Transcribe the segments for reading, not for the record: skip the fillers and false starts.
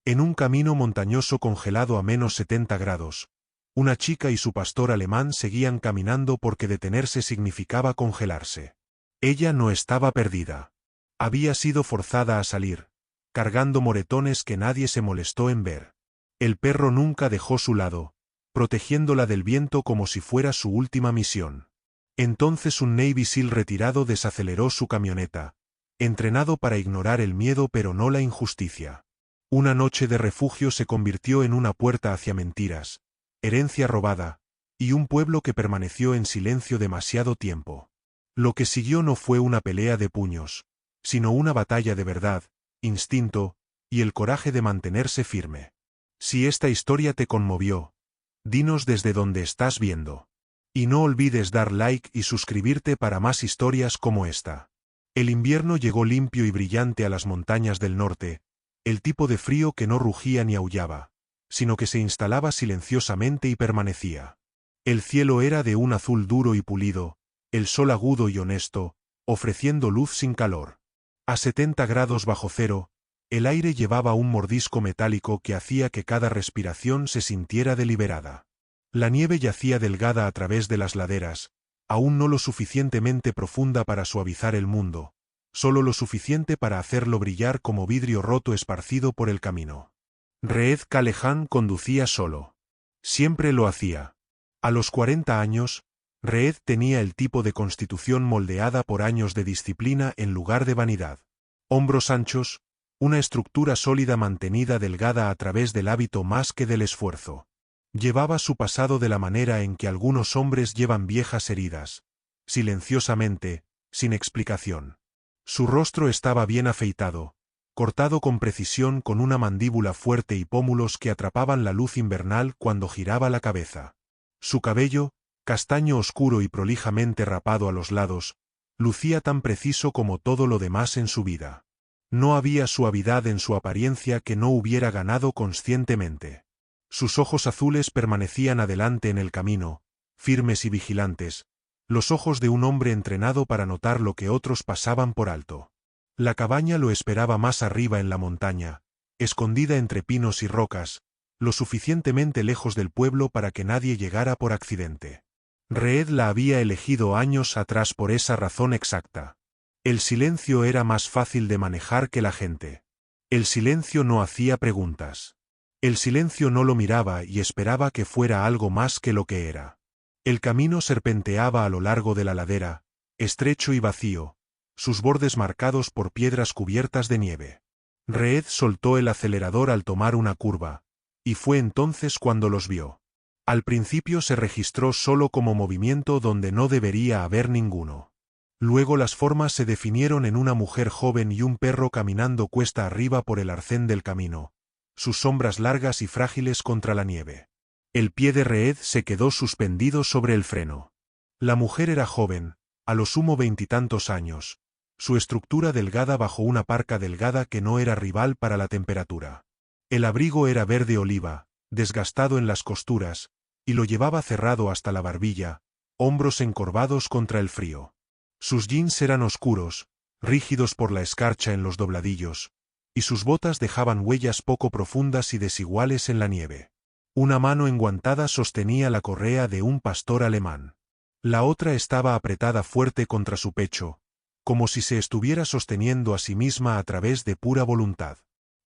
En un camino montañoso congelado a -70 grados, una chica y su pastor alemán seguían caminando porque detenerse significaba congelarse. Ella no estaba perdida. Había sido forzada a salir, cargando moretones que nadie se molestó en ver. El perro nunca dejó su lado, protegiéndola del viento como si fuera su última misión. Entonces un Navy SEAL retirado desaceleró su camioneta, entrenado para ignorar el miedo pero no la injusticia. Una noche de refugio se convirtió en una puerta hacia mentiras, herencia robada, y un pueblo que permaneció en silencio demasiado tiempo. Lo que siguió no fue una pelea de puños, sino una batalla de verdad, instinto, y el coraje de mantenerse firme. Si esta historia te conmovió, dinos desde dónde estás viendo. Y no olvides dar like y suscribirte para más historias como esta. El invierno llegó limpio y brillante a las montañas del norte, el tipo de frío que no rugía ni aullaba, sino que se instalaba silenciosamente y permanecía. El cielo era de un azul duro y pulido, el sol agudo y honesto, ofreciendo luz sin calor. A 70 grados bajo cero, el aire llevaba un mordisco metálico que hacía que cada respiración se sintiera deliberada. La nieve yacía delgada a través de las laderas, aún no lo suficientemente profunda para suavizar el mundo, solo lo suficiente para hacerlo brillar como vidrio roto esparcido por el camino. Reed Callahan conducía solo. Siempre lo hacía. A los 40 años, Reed tenía el tipo de constitución moldeada por años de disciplina en lugar de vanidad. Hombros anchos, una estructura sólida mantenida delgada a través del hábito más que del esfuerzo. Llevaba su pasado de la manera en que algunos hombres llevan viejas heridas, silenciosamente, sin explicación. Su rostro estaba bien afeitado, cortado con precisión con una mandíbula fuerte y pómulos que atrapaban la luz invernal cuando giraba la cabeza. Su cabello, castaño oscuro y prolijamente rapado a los lados, lucía tan preciso como todo lo demás en su vida. No había suavidad en su apariencia que no hubiera ganado conscientemente. Sus ojos azules permanecían adelante en el camino, firmes y vigilantes, los ojos de un hombre entrenado para notar lo que otros pasaban por alto. La cabaña lo esperaba más arriba en la montaña, escondida entre pinos y rocas, lo suficientemente lejos del pueblo para que nadie llegara por accidente. Reed la había elegido años atrás por esa razón exacta. El silencio era más fácil de manejar que la gente. El silencio no hacía preguntas. El silencio no lo miraba y esperaba que fuera algo más que lo que era. El camino serpenteaba a lo largo de la ladera, estrecho y vacío, sus bordes marcados por piedras cubiertas de nieve. Reed soltó el acelerador al tomar una curva, y fue entonces cuando los vio. Al principio se registró solo como movimiento donde no debería haber ninguno. Luego las formas se definieron en una mujer joven y un perro caminando cuesta arriba por el arcén del camino, sus sombras largas y frágiles contra la nieve. El pie de Reed se quedó suspendido sobre el freno. La mujer era joven, a lo sumo 20 y tantos años, su estructura delgada bajo una parca delgada que no era rival para la temperatura. El abrigo era verde oliva, desgastado en las costuras, y lo llevaba cerrado hasta la barbilla, hombros encorvados contra el frío. Sus jeans eran oscuros, rígidos por la escarcha en los dobladillos, y sus botas dejaban huellas poco profundas y desiguales en la nieve. Una mano enguantada sostenía la correa de un pastor alemán. La otra estaba apretada fuerte contra su pecho, como si se estuviera sosteniendo a sí misma a través de pura voluntad.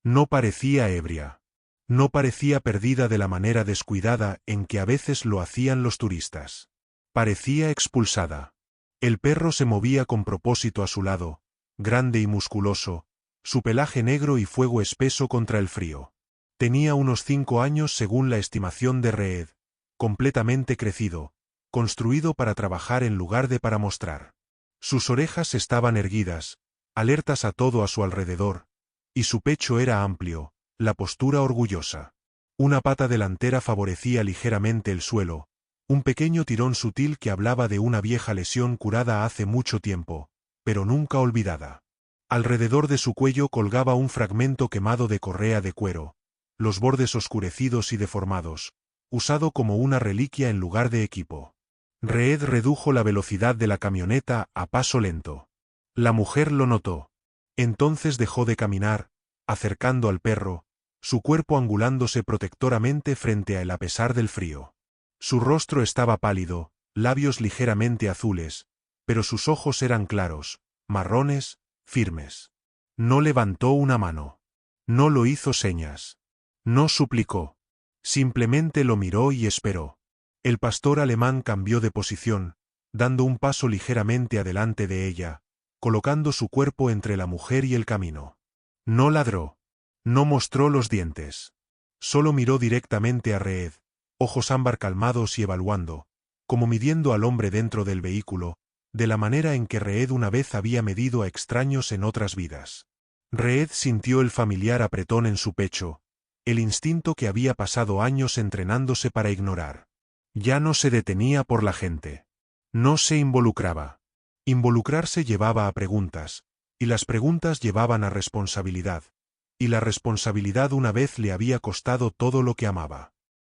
No parecía ebria. No parecía perdida de la manera descuidada en que a veces lo hacían los turistas. Parecía expulsada. El perro se movía con propósito a su lado, grande y musculoso, su pelaje negro y fuego espeso contra el frío. Tenía unos 5 años según la estimación de Reed, completamente crecido, construido para trabajar en lugar de para mostrar. Sus orejas estaban erguidas, alertas a todo a su alrededor, y su pecho era amplio, la postura orgullosa. Una pata delantera favorecía ligeramente el suelo, un pequeño tirón sutil que hablaba de una vieja lesión curada hace mucho tiempo, pero nunca olvidada. Alrededor de su cuello colgaba un fragmento quemado de correa de cuero, los bordes oscurecidos y deformados, usado como una reliquia en lugar de equipo. Reed redujo la velocidad de la camioneta a paso lento. La mujer lo notó. Entonces dejó de caminar, acercando al perro, su cuerpo angulándose protectoramente frente a él a pesar del frío. Su rostro estaba pálido, labios ligeramente azules, pero sus ojos eran claros, marrones, firmes. No levantó una mano. No lo hizo señas. No suplicó. Simplemente lo miró y esperó. El pastor alemán cambió de posición, dando un paso ligeramente adelante de ella, colocando su cuerpo entre la mujer y el camino. No ladró. No mostró los dientes. Solo miró directamente a Reed, ojos ámbar calmados y evaluando, como midiendo al hombre dentro del vehículo, de la manera en que Reed una vez había medido a extraños en otras vidas. Reed sintió el familiar apretón en su pecho, el instinto que había pasado años entrenándose para ignorar. Ya no se detenía por la gente. No se involucraba. Involucrarse llevaba a preguntas, y las preguntas llevaban a responsabilidad, y la responsabilidad una vez le había costado todo lo que amaba.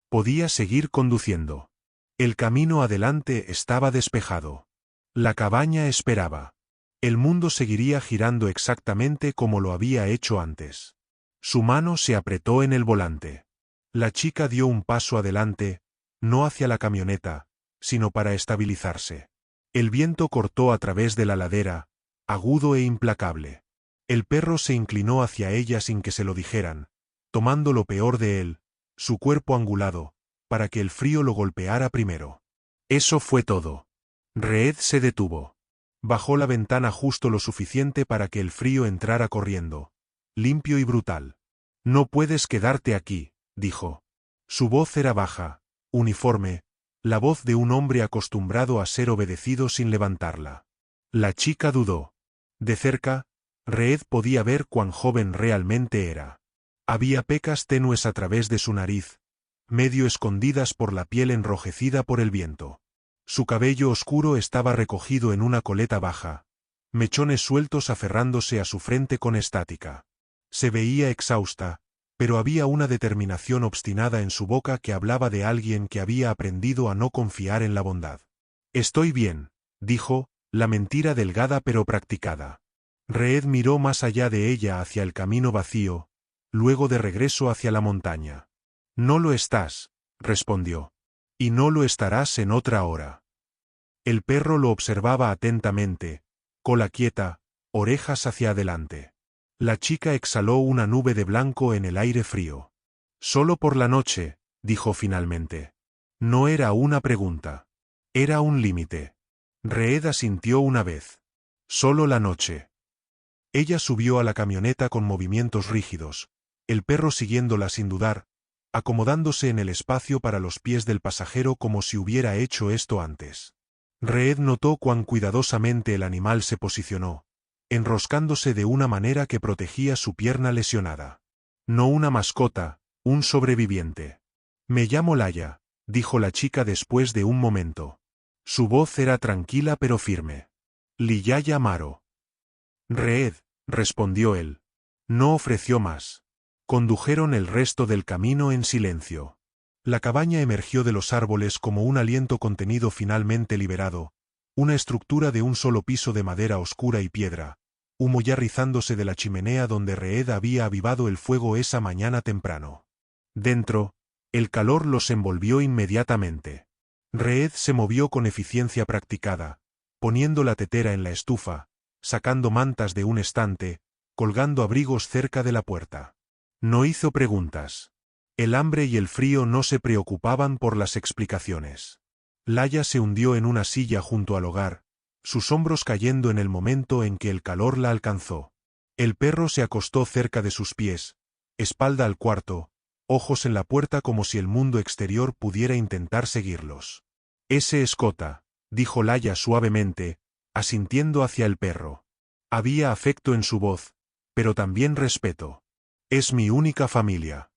Podía seguir conduciendo. El camino adelante estaba despejado. La cabaña esperaba. El mundo seguiría girando exactamente como lo había hecho antes. Su mano se apretó en el volante. La chica dio un paso adelante, no hacia la camioneta, sino para estabilizarse. El viento cortó a través de la ladera, agudo e implacable. El perro se inclinó hacia ella sin que se lo dijeran, tomando lo peor de él, su cuerpo angulado, para que el frío lo golpeara primero. Eso fue todo. Reed se detuvo. Bajó la ventana justo lo suficiente para que el frío entrara corriendo, limpio y brutal. No puedes quedarte aquí, dijo. Su voz era baja, uniforme, la voz de un hombre acostumbrado a ser obedecido sin levantarla. La chica dudó. De cerca, Reed podía ver cuán joven realmente era. Había pecas tenues a través de su nariz, medio escondidas por la piel enrojecida por el viento. Su cabello oscuro estaba recogido en una coleta baja, mechones sueltos aferrándose a su frente con estática. Se veía exhausta, pero había una determinación obstinada en su boca que hablaba de alguien que había aprendido a no confiar en la bondad. Estoy bien, dijo, la mentira delgada pero practicada. Reed miró más allá de ella hacia el camino vacío, luego de regreso hacia la montaña. No lo estás, respondió. Y no lo estarás en otra hora. El perro lo observaba atentamente, cola quieta, orejas hacia adelante. La chica exhaló una nube de blanco en el aire frío. Solo por la noche, dijo finalmente. No era una pregunta. Era un límite. Reed asintió una vez. Solo la noche. Ella subió a la camioneta con movimientos rígidos, el perro siguiéndola sin dudar, acomodándose en el espacio para los pies del pasajero como si hubiera hecho esto antes. Reed notó cuán cuidadosamente el animal se posicionó, enroscándose de una manera que protegía su pierna lesionada. No una mascota, un sobreviviente. Me llamo Laia, dijo la chica después de un momento. Su voz era tranquila pero firme. Liaya Maro. Reed, respondió él. No ofreció más. Condujeron el resto del camino en silencio. La cabaña emergió de los árboles como un aliento contenido finalmente liberado, una estructura de un solo piso de madera oscura y piedra, humo ya rizándose de la chimenea donde Reed había avivado el fuego esa mañana temprano. Dentro, el calor los envolvió inmediatamente. Reed se movió con eficiencia practicada, poniendo la tetera en la estufa, sacando mantas de un estante, colgando abrigos cerca de la puerta. No hizo preguntas. El hambre y el frío no se preocupaban por las explicaciones. Laia se hundió en una silla junto al hogar, sus hombros cayendo en el momento en que el calor la alcanzó. El perro se acostó cerca de sus pies, espalda al cuarto, ojos en la puerta como si el mundo exterior pudiera intentar seguirlos. Ese escota, dijo Laia suavemente, asintiendo hacia el perro. Había afecto en su voz, pero también respeto. Es mi única familia.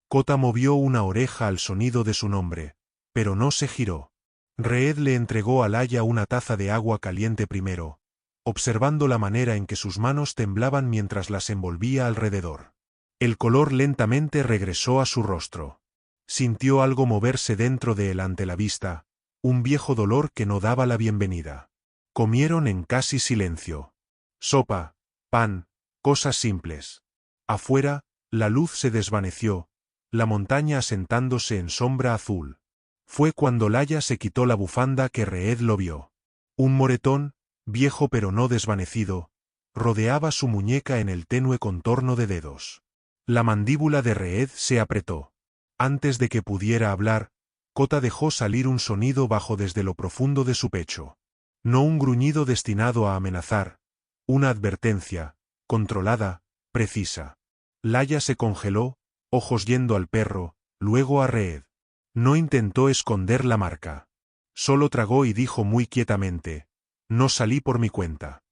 Kota movió una oreja al sonido de su nombre, pero no se giró. Reed le entregó a Laia una taza de agua caliente primero, observando la manera en que sus manos temblaban mientras las envolvía alrededor. El color lentamente regresó a su rostro. Sintió algo moverse dentro de él ante la vista, un viejo dolor que no daba la bienvenida. Comieron en casi silencio. Sopa, pan, cosas simples. Afuera, La luz se desvaneció, la montaña asentándose en sombra azul. Fue cuando Laia se quitó la bufanda que Reed lo vio. Un moretón, viejo pero no desvanecido, rodeaba su muñeca en el tenue contorno de dedos. La mandíbula de Reed se apretó. Antes de que pudiera hablar, Kota dejó salir un sonido bajo desde lo profundo de su pecho. No un gruñido destinado a amenazar, una advertencia, controlada, precisa. Laia se congeló, ojos yendo al perro, luego a Reed. No intentó esconder la marca. Solo tragó y dijo muy quietamente: «No salí por mi cuenta».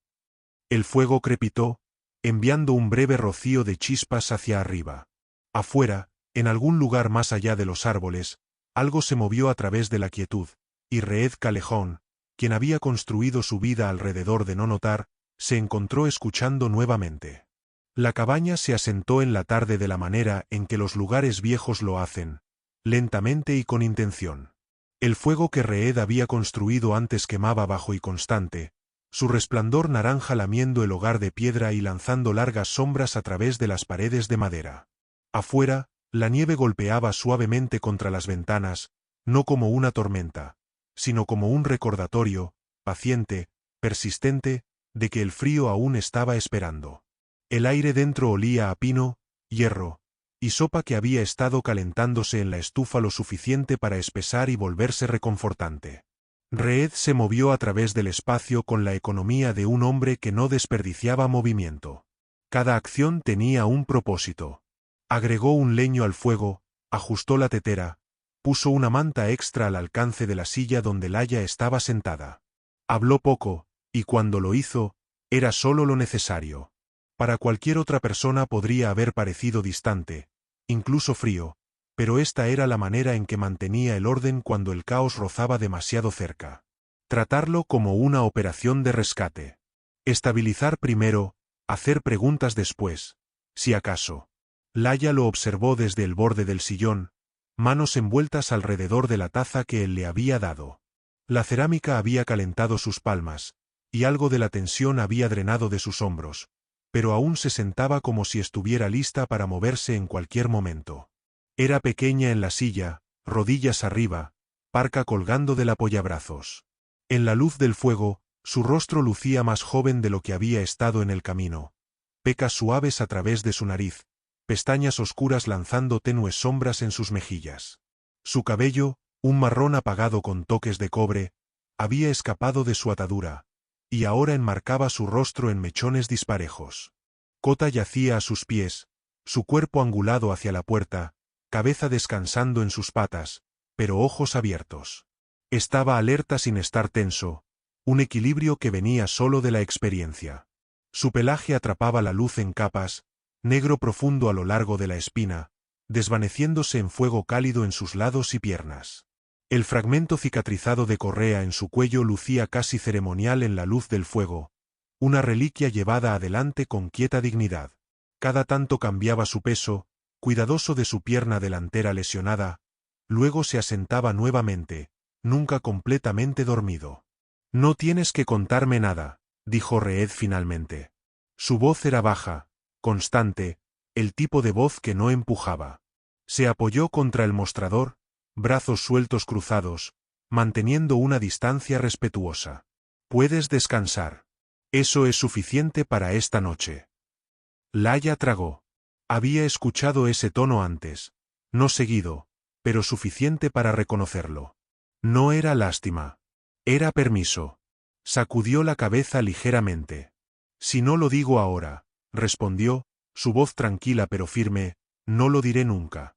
El fuego crepitó, enviando un breve rocío de chispas hacia arriba. Afuera, en algún lugar más allá de los árboles, algo se movió a través de la quietud, y Reed Callejon, quien había construido su vida alrededor de no notar, se encontró escuchando nuevamente. La cabaña se asentó en la tarde de la manera en que los lugares viejos lo hacen, lentamente y con intención. El fuego que Reed había construido antes quemaba bajo y constante, su resplandor naranja lamiendo el hogar de piedra y lanzando largas sombras a través de las paredes de madera. Afuera, la nieve golpeaba suavemente contra las ventanas, no como una tormenta, sino como un recordatorio, paciente, persistente, de que el frío aún estaba esperando. El aire dentro olía a pino, hierro, y sopa que había estado calentándose en la estufa lo suficiente para espesar y volverse reconfortante. Reed se movió a través del espacio con la economía de un hombre que no desperdiciaba movimiento. Cada acción tenía un propósito. Agregó un leño al fuego, ajustó la tetera, puso una manta extra al alcance de la silla donde Laia estaba sentada. Habló poco, y cuando lo hizo, era solo lo necesario. Para cualquier otra persona podría haber parecido distante, incluso frío, pero esta era la manera en que mantenía el orden cuando el caos rozaba demasiado cerca. Tratarlo como una operación de rescate. Estabilizar primero, hacer preguntas después, si acaso. Laia lo observó desde el borde del sillón, manos envueltas alrededor de la taza que él le había dado. La cerámica había calentado sus palmas, y algo de la tensión había drenado de sus hombros, pero aún se sentaba como si estuviera lista para moverse en cualquier momento. Era pequeña en la silla, rodillas arriba, parca colgando del apoyabrazos. En la luz del fuego, su rostro lucía más joven de lo que había estado en el camino, pecas suaves a través de su nariz, pestañas oscuras lanzando tenues sombras en sus mejillas. Su cabello, un marrón apagado con toques de cobre, había escapado de su atadura, y ahora enmarcaba su rostro en mechones disparejos. Kota yacía a sus pies, su cuerpo angulado hacia la puerta, cabeza descansando en sus patas, pero ojos abiertos. Estaba alerta sin estar tenso, un equilibrio que venía solo de la experiencia. Su pelaje atrapaba la luz en capas, negro profundo a lo largo de la espina, desvaneciéndose en fuego cálido en sus lados y piernas. El fragmento cicatrizado de correa en su cuello lucía casi ceremonial en la luz del fuego, una reliquia llevada adelante con quieta dignidad. Cada tanto cambiaba su peso, cuidadoso de su pierna delantera lesionada, luego se asentaba nuevamente, nunca completamente dormido. «No tienes que contarme nada», dijo Reed finalmente. Su voz era baja, constante, el tipo de voz que no empujaba. Se apoyó contra el mostrador, brazos sueltos cruzados, manteniendo una distancia respetuosa. «Puedes descansar. Eso es suficiente para esta noche». Laia tragó. Había escuchado ese tono antes, no seguido, pero suficiente para reconocerlo. No era lástima. Era permiso. Sacudió la cabeza ligeramente. «Si no lo digo ahora», respondió, su voz tranquila pero firme, «no lo diré nunca».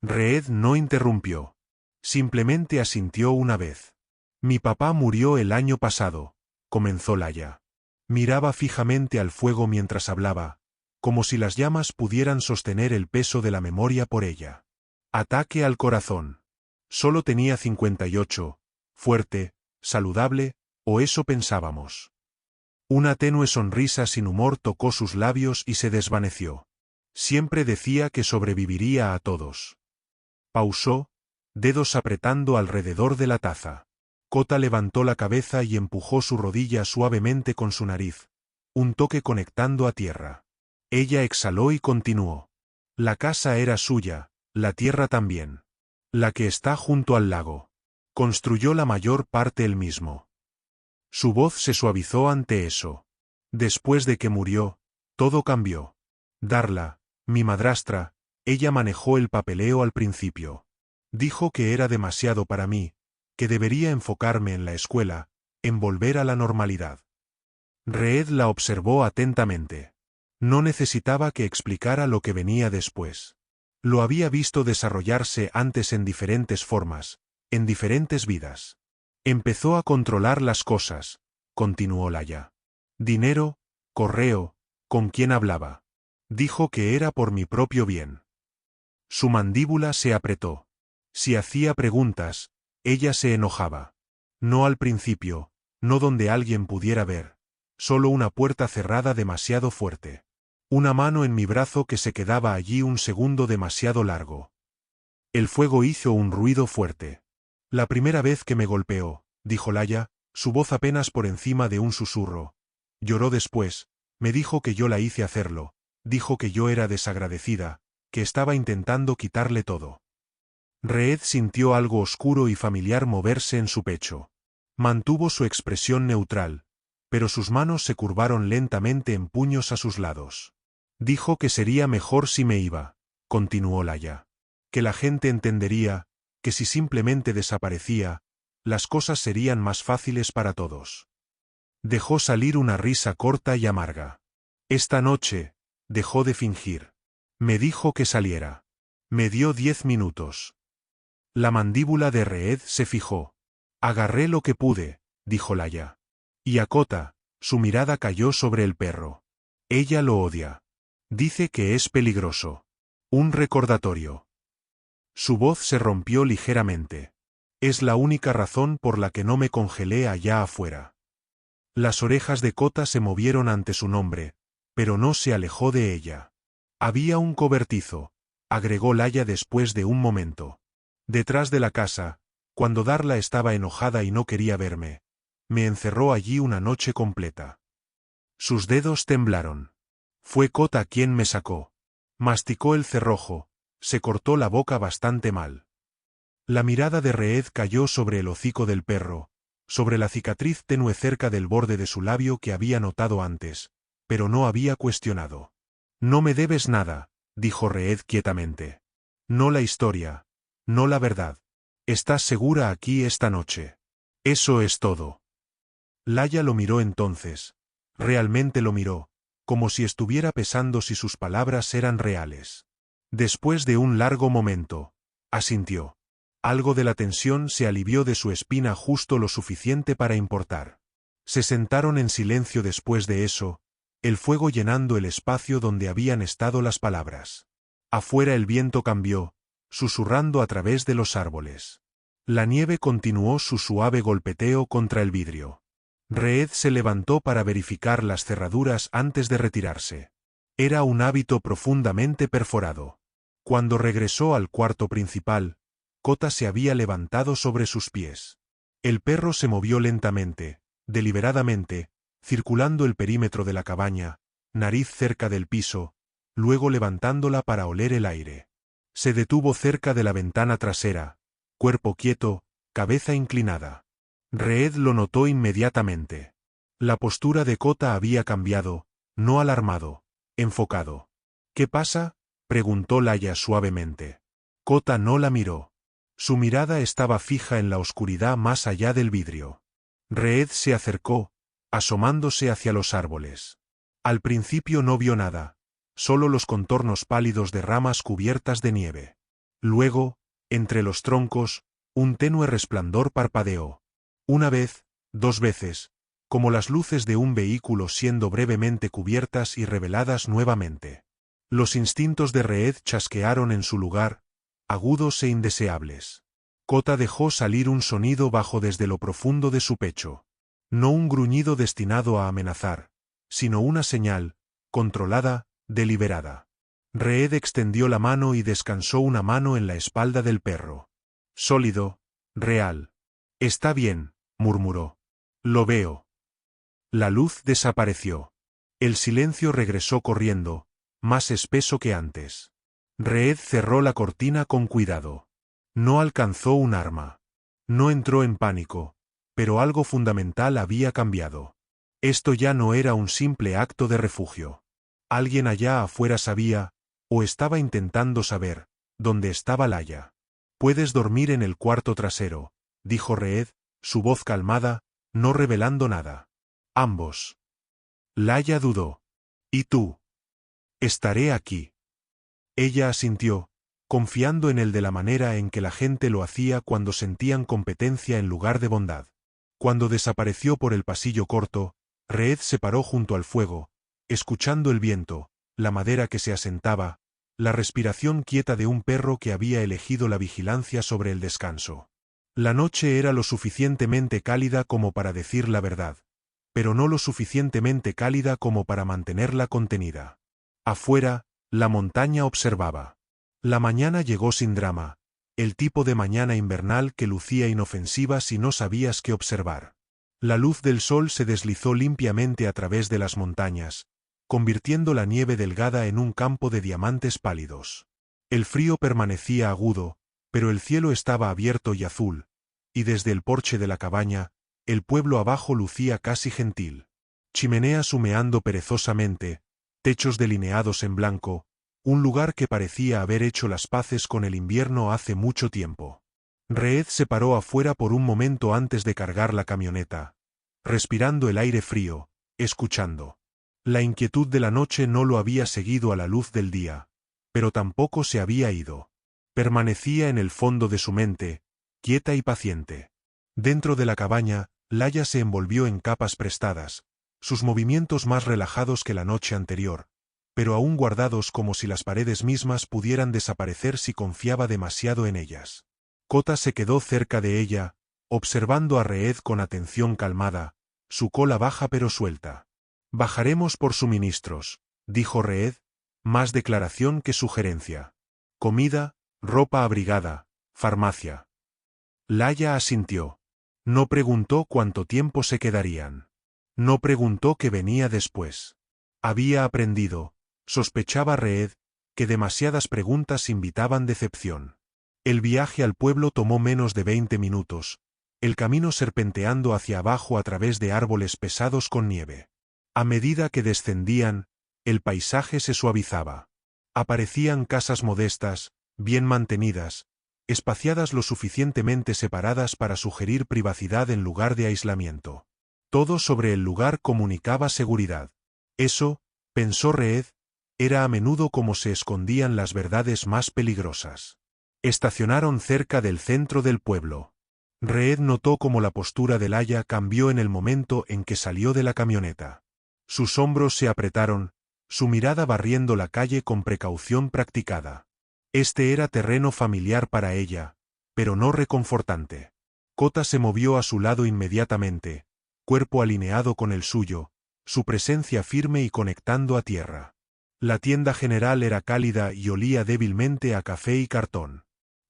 Reed no interrumpió. Simplemente asintió una vez. «Mi papá murió el año pasado», comenzó Laia. Miraba fijamente al fuego mientras hablaba, como si las llamas pudieran sostener el peso de la memoria por ella. «Ataque al corazón. Solo tenía 58, fuerte, saludable, o eso pensábamos». Una tenue sonrisa sin humor tocó sus labios y se desvaneció. «Siempre decía que sobreviviría a todos». Pausó, dedos apretando alrededor de la taza. Kota levantó la cabeza y empujó su rodilla suavemente con su nariz, un toque conectando a tierra. Ella exhaló y continuó. La casa era suya, la tierra también. La que está junto al lago. Construyó la mayor parte él mismo. Su voz se suavizó ante eso. Después de que murió, todo cambió. Darla, mi madrastra, ella manejó el papeleo al principio. Dijo que era demasiado para mí, que debería enfocarme en la escuela, en volver a la normalidad. Reed la observó atentamente. No necesitaba que explicara lo que venía después. Lo había visto desarrollarse antes en diferentes formas, en diferentes vidas. Empezó a controlar las cosas, continuó Laia. Dinero, correo, ¿con quién hablaba? Dijo que era por mi propio bien. Su mandíbula se apretó. Si hacía preguntas, ella se enojaba. No al principio, no donde alguien pudiera ver. Solo una puerta cerrada demasiado fuerte. Una mano en mi brazo que se quedaba allí un segundo demasiado largo. El fuego hizo un ruido fuerte. La primera vez que me golpeó, dijo Laia, su voz apenas por encima de un susurro. Lloró después, me dijo que yo la hice hacerlo, dijo que yo era desagradecida, que estaba intentando quitarle todo. Reed sintió algo oscuro y familiar moverse en su pecho. Mantuvo su expresión neutral, pero sus manos se curvaron lentamente en puños a sus lados. Dijo que sería mejor si me iba, continuó Laia. Que la gente entendería, que si simplemente desaparecía, las cosas serían más fáciles para todos. Dejó salir una risa corta y amarga. Esta noche, dejó de fingir. Me dijo que saliera. Me dio 10 minutos. La mandíbula de Reed se fijó. Agarré lo que pude, dijo Laia. Y a Kota, su mirada cayó sobre el perro. Ella lo odia. Dice que es peligroso. Un recordatorio. Su voz se rompió ligeramente. Es la única razón por la que no me congelé allá afuera. Las orejas de Kota se movieron ante su nombre, pero no se alejó de ella. Había un cobertizo, agregó Laia después de un momento. Detrás de la casa, cuando Darla estaba enojada y no quería verme, me encerró allí una noche completa. Sus dedos temblaron. Fue Kota quien me sacó. Masticó el cerrojo, se cortó la boca bastante mal. La mirada de Reed cayó sobre el hocico del perro, sobre la cicatriz tenue cerca del borde de su labio que había notado antes, pero no había cuestionado. No me debes nada, dijo Reed quietamente. No la historia, no la verdad. Estás segura aquí esta noche. Eso es todo. Laia lo miró entonces. Realmente lo miró, como si estuviera pesando si sus palabras eran reales. Después de un largo momento, asintió. Algo de la tensión se alivió de su espina justo lo suficiente para importar. Se sentaron en silencio después de eso, el fuego llenando el espacio donde habían estado las palabras. Afuera el viento cambió, susurrando a través de los árboles. La nieve continuó su suave golpeteo contra el vidrio. Reed se levantó para verificar las cerraduras antes de retirarse. Era un hábito profundamente perforado. Cuando regresó al cuarto principal, Kota se había levantado sobre sus pies. El perro se movió lentamente, deliberadamente, circulando el perímetro de la cabaña, nariz cerca del piso, luego levantándola para oler el aire. Se detuvo cerca de la ventana trasera, cuerpo quieto, cabeza inclinada. Reed lo notó inmediatamente. La postura de Kota había cambiado, no alarmado, enfocado. ¿Qué pasa?, preguntó Laia suavemente. Kota no la miró. Su mirada estaba fija en la oscuridad más allá del vidrio. Reed se acercó, asomándose hacia los árboles. Al principio no vio nada, solo los contornos pálidos de ramas cubiertas de nieve. Luego, entre los troncos, un tenue resplandor parpadeó. Una vez, 2 veces, como las luces de un vehículo siendo brevemente cubiertas y reveladas nuevamente. Los instintos de Reed chasquearon en su lugar, agudos e indeseables. Kota dejó salir un sonido bajo desde lo profundo de su pecho. No un gruñido destinado a amenazar, sino una señal, controlada, deliberada. Reed extendió la mano y descansó una mano en la espalda del perro. Sólido, real. Está bien, murmuró. Lo veo. La luz desapareció. El silencio regresó corriendo, más espeso que antes. Reed cerró la cortina con cuidado. No alcanzó un arma. No entró en pánico, pero algo fundamental había cambiado. Esto ya no era un simple acto de refugio. Alguien allá afuera sabía, o estaba intentando saber, dónde estaba Laia. «Puedes dormir en el cuarto trasero», dijo Reed, su voz calmada, no revelando nada. Ambos. Laia dudó. «¿Y tú?» «Estaré aquí». Ella asintió, confiando en él de la manera en que la gente lo hacía cuando sentían competencia en lugar de bondad. Cuando desapareció por el pasillo corto, Reed se paró junto al fuego, escuchando el viento, la madera que se asentaba, la respiración quieta de un perro que había elegido la vigilancia sobre el descanso. La noche era lo suficientemente cálida como para decir la verdad, pero no lo suficientemente cálida como para mantenerla contenida. Afuera, la montaña observaba. La mañana llegó sin drama, el tipo de mañana invernal que lucía inofensiva si no sabías qué observar. La luz del sol se deslizó limpiamente a través de las montañas, convirtiendo la nieve delgada en un campo de diamantes pálidos. El frío permanecía agudo, pero el cielo estaba abierto y azul, y desde el porche de la cabaña, el pueblo abajo lucía casi gentil. Chimeneas humeando perezosamente, techos delineados en blanco, un lugar que parecía haber hecho las paces con el invierno hace mucho tiempo. Reed se paró afuera por un momento antes de cargar la camioneta, respirando el aire frío, escuchando. La inquietud de la noche no lo había seguido a la luz del día, pero tampoco se había ido. Permanecía en el fondo de su mente, quieta y paciente. Dentro de la cabaña, Laia se envolvió en capas prestadas, sus movimientos más relajados que la noche anterior, pero aún guardados como si las paredes mismas pudieran desaparecer si confiaba demasiado en ellas. Kota se quedó cerca de ella, observando a Reed con atención calmada, su cola baja pero suelta. «Bajaremos por suministros», dijo Reed, más declaración que sugerencia. «Comida, ropa abrigada, farmacia». Laia asintió. No preguntó cuánto tiempo se quedarían. No preguntó qué venía después. Había aprendido, sospechaba Reed, que demasiadas preguntas invitaban decepción. El viaje al pueblo tomó menos de 20 minutos, el camino serpenteando hacia abajo a través de árboles pesados con nieve. A medida que descendían, el paisaje se suavizaba. Aparecían casas modestas, bien mantenidas, espaciadas lo suficientemente separadas para sugerir privacidad en lugar de aislamiento. Todo sobre el lugar comunicaba seguridad. Eso, pensó Reed, era a menudo como se escondían las verdades más peligrosas. Estacionaron cerca del centro del pueblo. Reed notó cómo la postura de Laia cambió en el momento en que salió de la camioneta. Sus hombros se apretaron, su mirada barriendo la calle con precaución practicada. Este era terreno familiar para ella, pero no reconfortante. Kota se movió a su lado inmediatamente, cuerpo alineado con el suyo, su presencia firme y conectando a tierra. La tienda general era cálida y olía débilmente a café y cartón.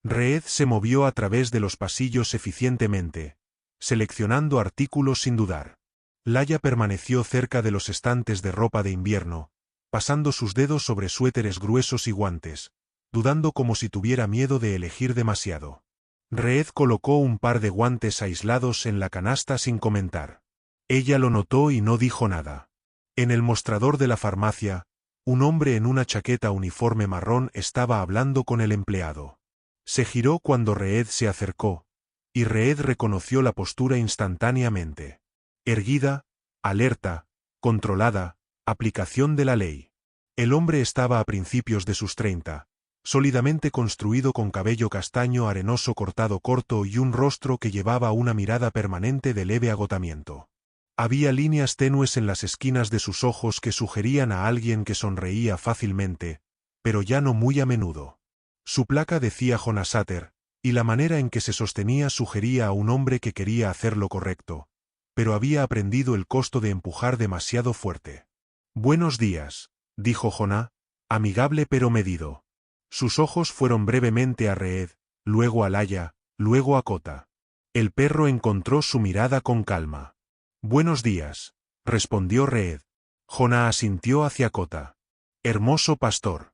Reed se movió a través de los pasillos eficientemente, seleccionando artículos sin dudar. Laia permaneció cerca de los estantes de ropa de invierno, pasando sus dedos sobre suéteres gruesos y guantes, dudando como si tuviera miedo de elegir demasiado. Reed colocó un par de guantes aislados en la canasta sin comentar. Ella lo notó y no dijo nada. En el mostrador de la farmacia, un hombre en una chaqueta uniforme marrón estaba hablando con el empleado. Se giró cuando Reed se acercó, y Reed reconoció la postura instantáneamente. Erguida, alerta, controlada, aplicación de la ley. El hombre estaba a principios de sus 30, sólidamente construido con cabello castaño arenoso cortado corto y un rostro que llevaba una mirada permanente de leve agotamiento. Había líneas tenues en las esquinas de sus ojos que sugerían a alguien que sonreía fácilmente, pero ya no muy a menudo. Su placa decía Jonasater, y la manera en que se sostenía sugería a un hombre que quería hacer lo correcto, pero había aprendido el costo de empujar demasiado fuerte. «Buenos días», dijo Joná, amigable pero medido. Sus ojos fueron brevemente a Reed, luego a Laia, luego a Kota. El perro encontró su mirada con calma. «Buenos días», respondió Reed. Joná asintió hacia Kota. «Hermoso pastor».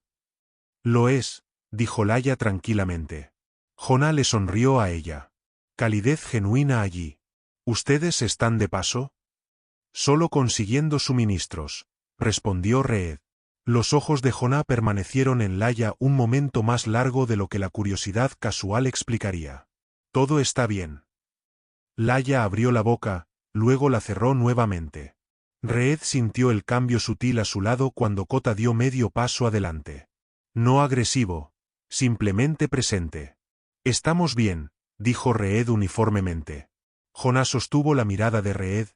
Lo es, dijo Laia tranquilamente. Jonah le sonrió a ella. Calidez genuina allí. ¿Ustedes están de paso? Solo consiguiendo suministros, respondió Reed. Los ojos de Jonah permanecieron en Laia un momento más largo de lo que la curiosidad casual explicaría. Todo está bien. Laia abrió la boca, luego la cerró nuevamente. Reed sintió el cambio sutil a su lado cuando Kota dio medio paso adelante. No agresivo, simplemente presente. Estamos bien, dijo Reed uniformemente. Jonah sostuvo la mirada de Reed,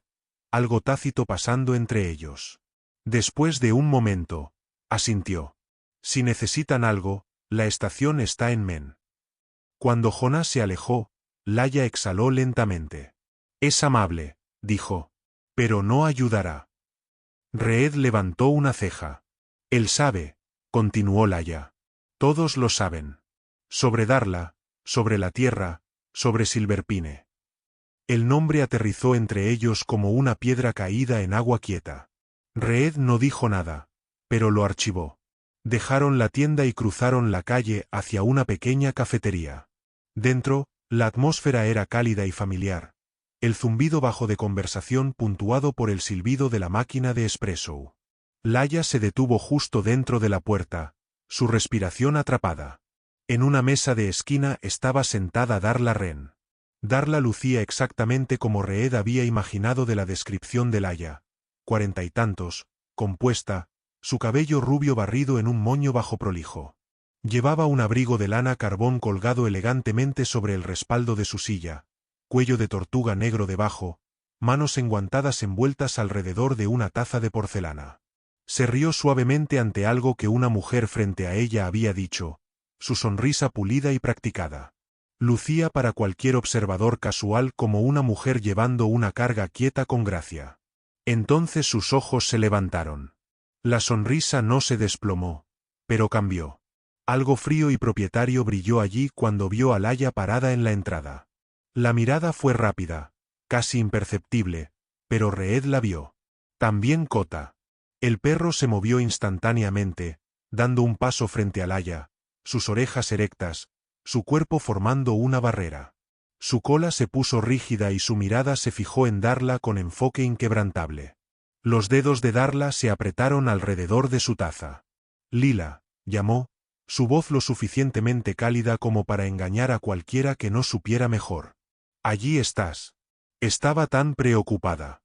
algo tácito pasando entre ellos. Después de un momento, asintió. Si necesitan algo, la estación está en Men. Cuando Jonah se alejó, Laia exhaló lentamente. Es amable, dijo. Pero no ayudará. Reed levantó una ceja. Él sabe, continuó Laia. Todos lo saben. Sobre Darla, sobre la Tierra, sobre Silverpine. El nombre aterrizó entre ellos como una piedra caída en agua quieta. Reed no dijo nada, pero lo archivó. Dejaron la tienda y cruzaron la calle hacia una pequeña cafetería. Dentro, la atmósfera era cálida y familiar. El zumbido bajo de conversación puntuado por el silbido de la máquina de espresso. Laia se detuvo justo dentro de la puerta, su respiración atrapada. En una mesa de esquina estaba sentada Darla Wren. Darla lucía exactamente como Reed había imaginado de la descripción de Laia. 40 y tantos, compuesta, su cabello rubio barrido en un moño bajo prolijo. Llevaba un abrigo de lana carbón colgado elegantemente sobre el respaldo de su silla, cuello de tortuga negro debajo, manos enguantadas envueltas alrededor de una taza de porcelana. Se rió suavemente ante algo que una mujer frente a ella había dicho, su sonrisa pulida y practicada. Lucía para cualquier observador casual como una mujer llevando una carga quieta con gracia. Entonces sus ojos se levantaron. La sonrisa no se desplomó, pero cambió. Algo frío y propietario brilló allí cuando vio a Laia parada en la entrada. La mirada fue rápida, casi imperceptible, pero Reed la vio. También Kota. El perro se movió instantáneamente, dando un paso frente a Laia, sus orejas erectas, su cuerpo formando una barrera. Su cola se puso rígida y su mirada se fijó en Darla con enfoque inquebrantable. Los dedos de Darla se apretaron alrededor de su taza. Lila, llamó, su voz lo suficientemente cálida como para engañar a cualquiera que no supiera mejor. Allí estás. Estaba tan preocupada.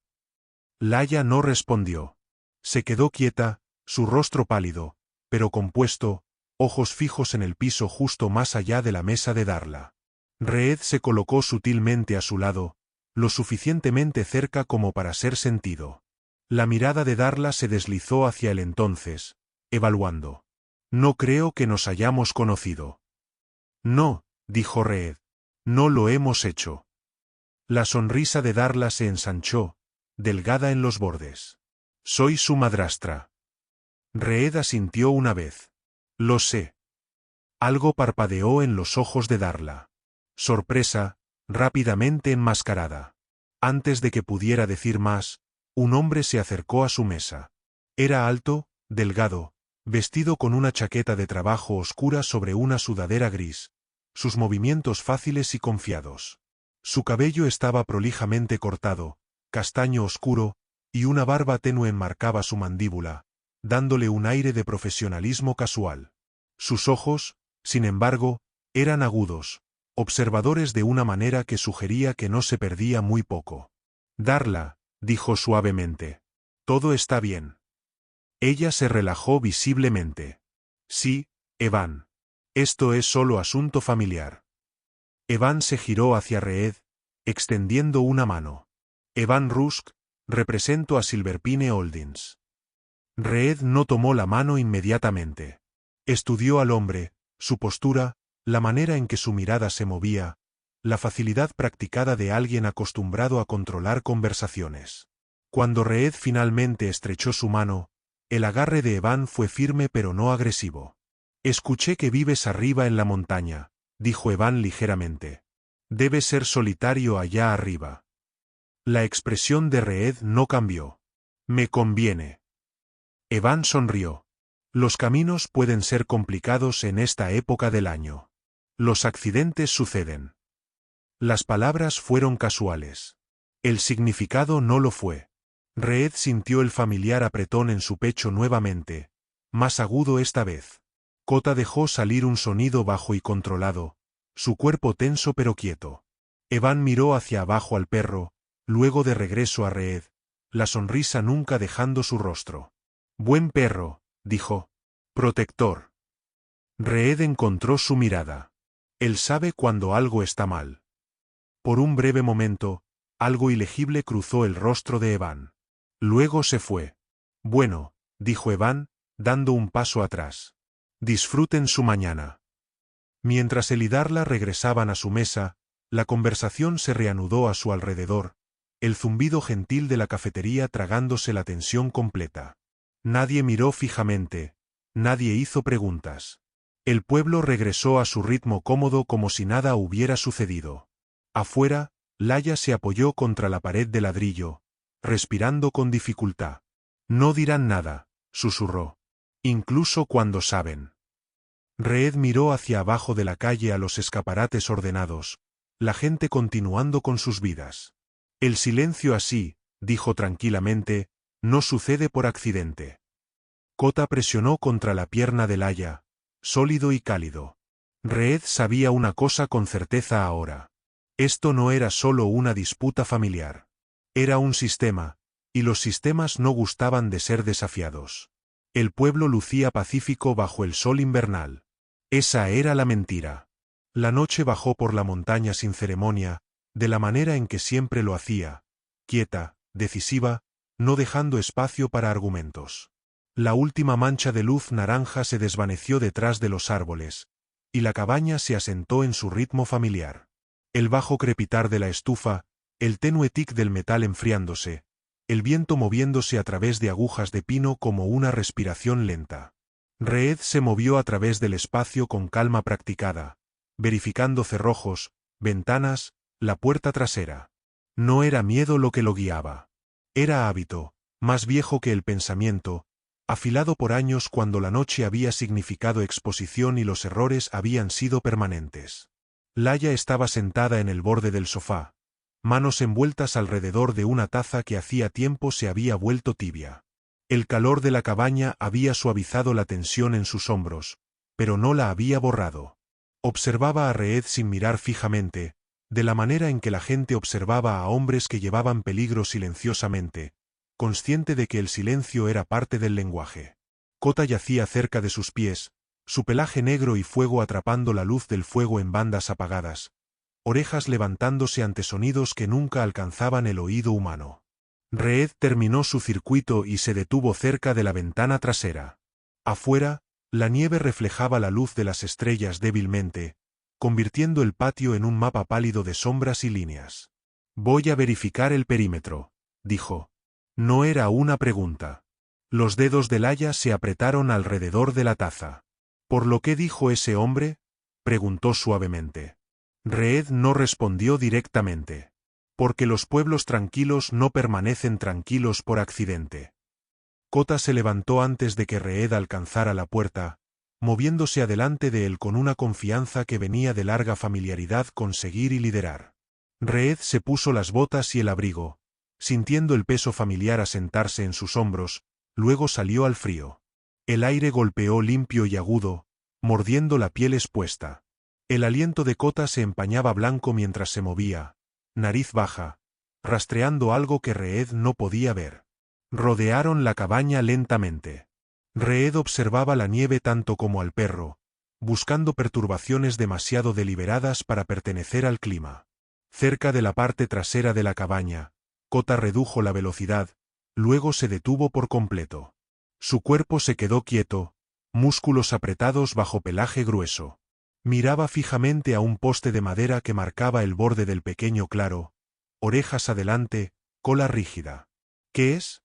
Laia no respondió. Se quedó quieta, su rostro pálido, pero compuesto, ojos fijos en el piso justo más allá de la mesa de Darla. Reed se colocó sutilmente a su lado, lo suficientemente cerca como para ser sentido. La mirada de Darla se deslizó hacia él entonces, evaluando. No creo que nos hayamos conocido. No, dijo Reed. No lo hemos hecho. La sonrisa de Darla se ensanchó, delgada en los bordes. Soy su madrastra. Reed asintió una vez. Lo sé. Algo parpadeó en los ojos de Darla. Sorpresa, rápidamente enmascarada. Antes de que pudiera decir más, un hombre se acercó a su mesa. Era alto, delgado, vestido con una chaqueta de trabajo oscura sobre una sudadera gris, sus movimientos fáciles y confiados. Su cabello estaba prolijamente cortado, castaño oscuro, y una barba tenue enmarcaba su mandíbula, dándole un aire de profesionalismo casual. Sus ojos, sin embargo, eran agudos, observadores de una manera que sugería que no se perdía muy poco. Darla, dijo suavemente. Todo está bien. Ella se relajó visiblemente. Sí, Evan. Esto es solo asunto familiar. Evan se giró hacia Reed, extendiendo una mano. Evan Rusk, represento a Silverpine Holdings. Reed no tomó la mano inmediatamente. Estudió al hombre, su postura, la manera en que su mirada se movía, la facilidad practicada de alguien acostumbrado a controlar conversaciones. Cuando Reed finalmente estrechó su mano, el agarre de Evan fue firme pero no agresivo. Escuché que vives arriba en la montaña, dijo Evan ligeramente. Debe ser solitario allá arriba. La expresión de Reed no cambió. Me conviene. Evan sonrió. Los caminos pueden ser complicados en esta época del año. Los accidentes suceden. Las palabras fueron casuales. El significado no lo fue. Reed sintió el familiar apretón en su pecho nuevamente, más agudo esta vez. Kota dejó salir un sonido bajo y controlado, su cuerpo tenso pero quieto. Evan miró hacia abajo al perro, luego de regreso a Reed, la sonrisa nunca dejando su rostro. Buen perro, dijo. Protector. Reed encontró su mirada. Él sabe cuando algo está mal. Por un breve momento, algo ilegible cruzó el rostro de Evan. Luego se fue. Bueno, dijo Evan, dando un paso atrás. Disfruten su mañana. Mientras él y Darla regresaban a su mesa, la conversación se reanudó a su alrededor, el zumbido gentil de la cafetería tragándose la tensión completa. Nadie miró fijamente, nadie hizo preguntas. El pueblo regresó a su ritmo cómodo como si nada hubiera sucedido. Afuera, Laia se apoyó contra la pared de ladrillo, respirando con dificultad. No dirán nada, susurró. Incluso cuando saben. Reed miró hacia abajo de la calle a los escaparates ordenados, la gente continuando con sus vidas. El silencio así, dijo tranquilamente, no sucede por accidente. Kota presionó contra la pierna de Laia, sólido y cálido. Reed sabía una cosa con certeza ahora. Esto no era solo una disputa familiar. Era un sistema, y los sistemas no gustaban de ser desafiados. El pueblo lucía pacífico bajo el sol invernal. Esa era la mentira. La noche bajó por la montaña sin ceremonia, de la manera en que siempre lo hacía, quieta, decisiva, no dejando espacio para argumentos. La última mancha de luz naranja se desvaneció detrás de los árboles, y la cabaña se asentó en su ritmo familiar. El bajo crepitar de la estufa, el tenue tic del metal enfriándose, el viento moviéndose a través de agujas de pino como una respiración lenta. Reed se movió a través del espacio con calma practicada, verificando cerrojos, ventanas, la puerta trasera. No era miedo lo que lo guiaba. Era hábito, más viejo que el pensamiento, afilado por años cuando la noche había significado exposición y los errores habían sido permanentes. Laia estaba sentada en el borde del sofá, manos envueltas alrededor de una taza que hacía tiempo se había vuelto tibia. El calor de la cabaña había suavizado la tensión en sus hombros, pero no la había borrado. Observaba a Reed sin mirar fijamente, de la manera en que la gente observaba a hombres que llevaban peligro silenciosamente, consciente de que el silencio era parte del lenguaje. Kota yacía cerca de sus pies, su pelaje negro y fuego atrapando la luz del fuego en bandas apagadas, orejas levantándose ante sonidos que nunca alcanzaban el oído humano. Reed terminó su circuito y se detuvo cerca de la ventana trasera. Afuera, la nieve reflejaba la luz de las estrellas débilmente, convirtiendo el patio en un mapa pálido de sombras y líneas. Voy a verificar el perímetro, dijo. No era una pregunta. Los dedos de Laia se apretaron alrededor de la taza. ¿Por lo que dijo ese hombre?, preguntó suavemente. Reed no respondió directamente. Porque los pueblos tranquilos no permanecen tranquilos por accidente. Kota se levantó antes de que Reed alcanzara la puerta, moviéndose adelante de él con una confianza que venía de larga familiaridad con seguir y liderar. Reed se puso las botas y el abrigo, sintiendo el peso familiar asentarse en sus hombros, luego salió al frío. El aire golpeó limpio y agudo, mordiendo la piel expuesta. El aliento de Kota se empañaba blanco mientras se movía, nariz baja, rastreando algo que Reed no podía ver. Rodearon la cabaña lentamente. Reed observaba la nieve tanto como al perro, buscando perturbaciones demasiado deliberadas para pertenecer al clima. Cerca de la parte trasera de la cabaña, Kota redujo la velocidad, luego se detuvo por completo. Su cuerpo se quedó quieto, músculos apretados bajo pelaje grueso. Miraba fijamente a un poste de madera que marcaba el borde del pequeño claro, orejas adelante, cola rígida. ¿Qué es?,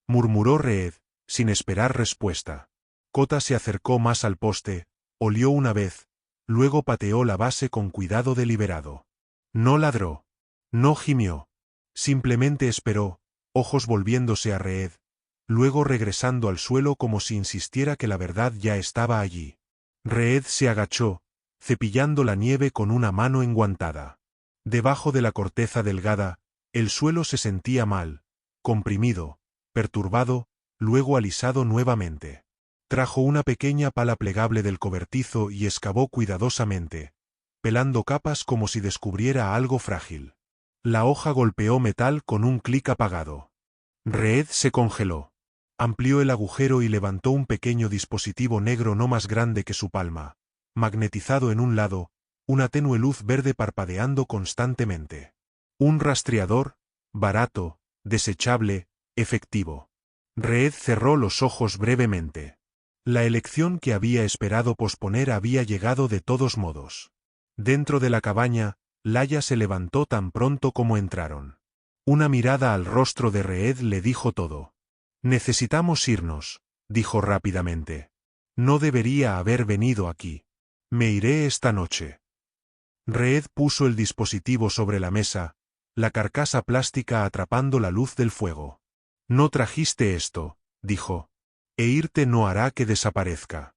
murmuró Reed, sin esperar respuesta. Kota se acercó más al poste, olió una vez, luego pateó la base con cuidado deliberado. No ladró. No gimió. Simplemente esperó, ojos volviéndose a Reed. luego regresando al suelo como si insistiera que la verdad ya estaba allí. Reed se agachó, cepillando la nieve con una mano enguantada. Debajo de la corteza delgada, el suelo se sentía mal, comprimido, perturbado, luego alisado nuevamente. Trajo una pequeña pala plegable del cobertizo y excavó cuidadosamente, pelando capas como si descubriera algo frágil. La hoja golpeó metal con un clic apagado. Reed se congeló. Amplió el agujero y levantó un pequeño dispositivo negro no más grande que su palma, magnetizado en un lado, una tenue luz verde parpadeando constantemente. Un rastreador, barato, desechable, efectivo. Reed cerró los ojos brevemente. La elección que había esperado posponer había llegado de todos modos. Dentro de la cabaña, Laia se levantó tan pronto como entraron. Una mirada al rostro de Reed le dijo todo. «Necesitamos irnos», dijo rápidamente. «No debería haber venido aquí. Me iré esta noche». Reed puso el dispositivo sobre la mesa, la carcasa plástica atrapando la luz del fuego. «No trajiste esto», dijo. «E irte no hará que desaparezca».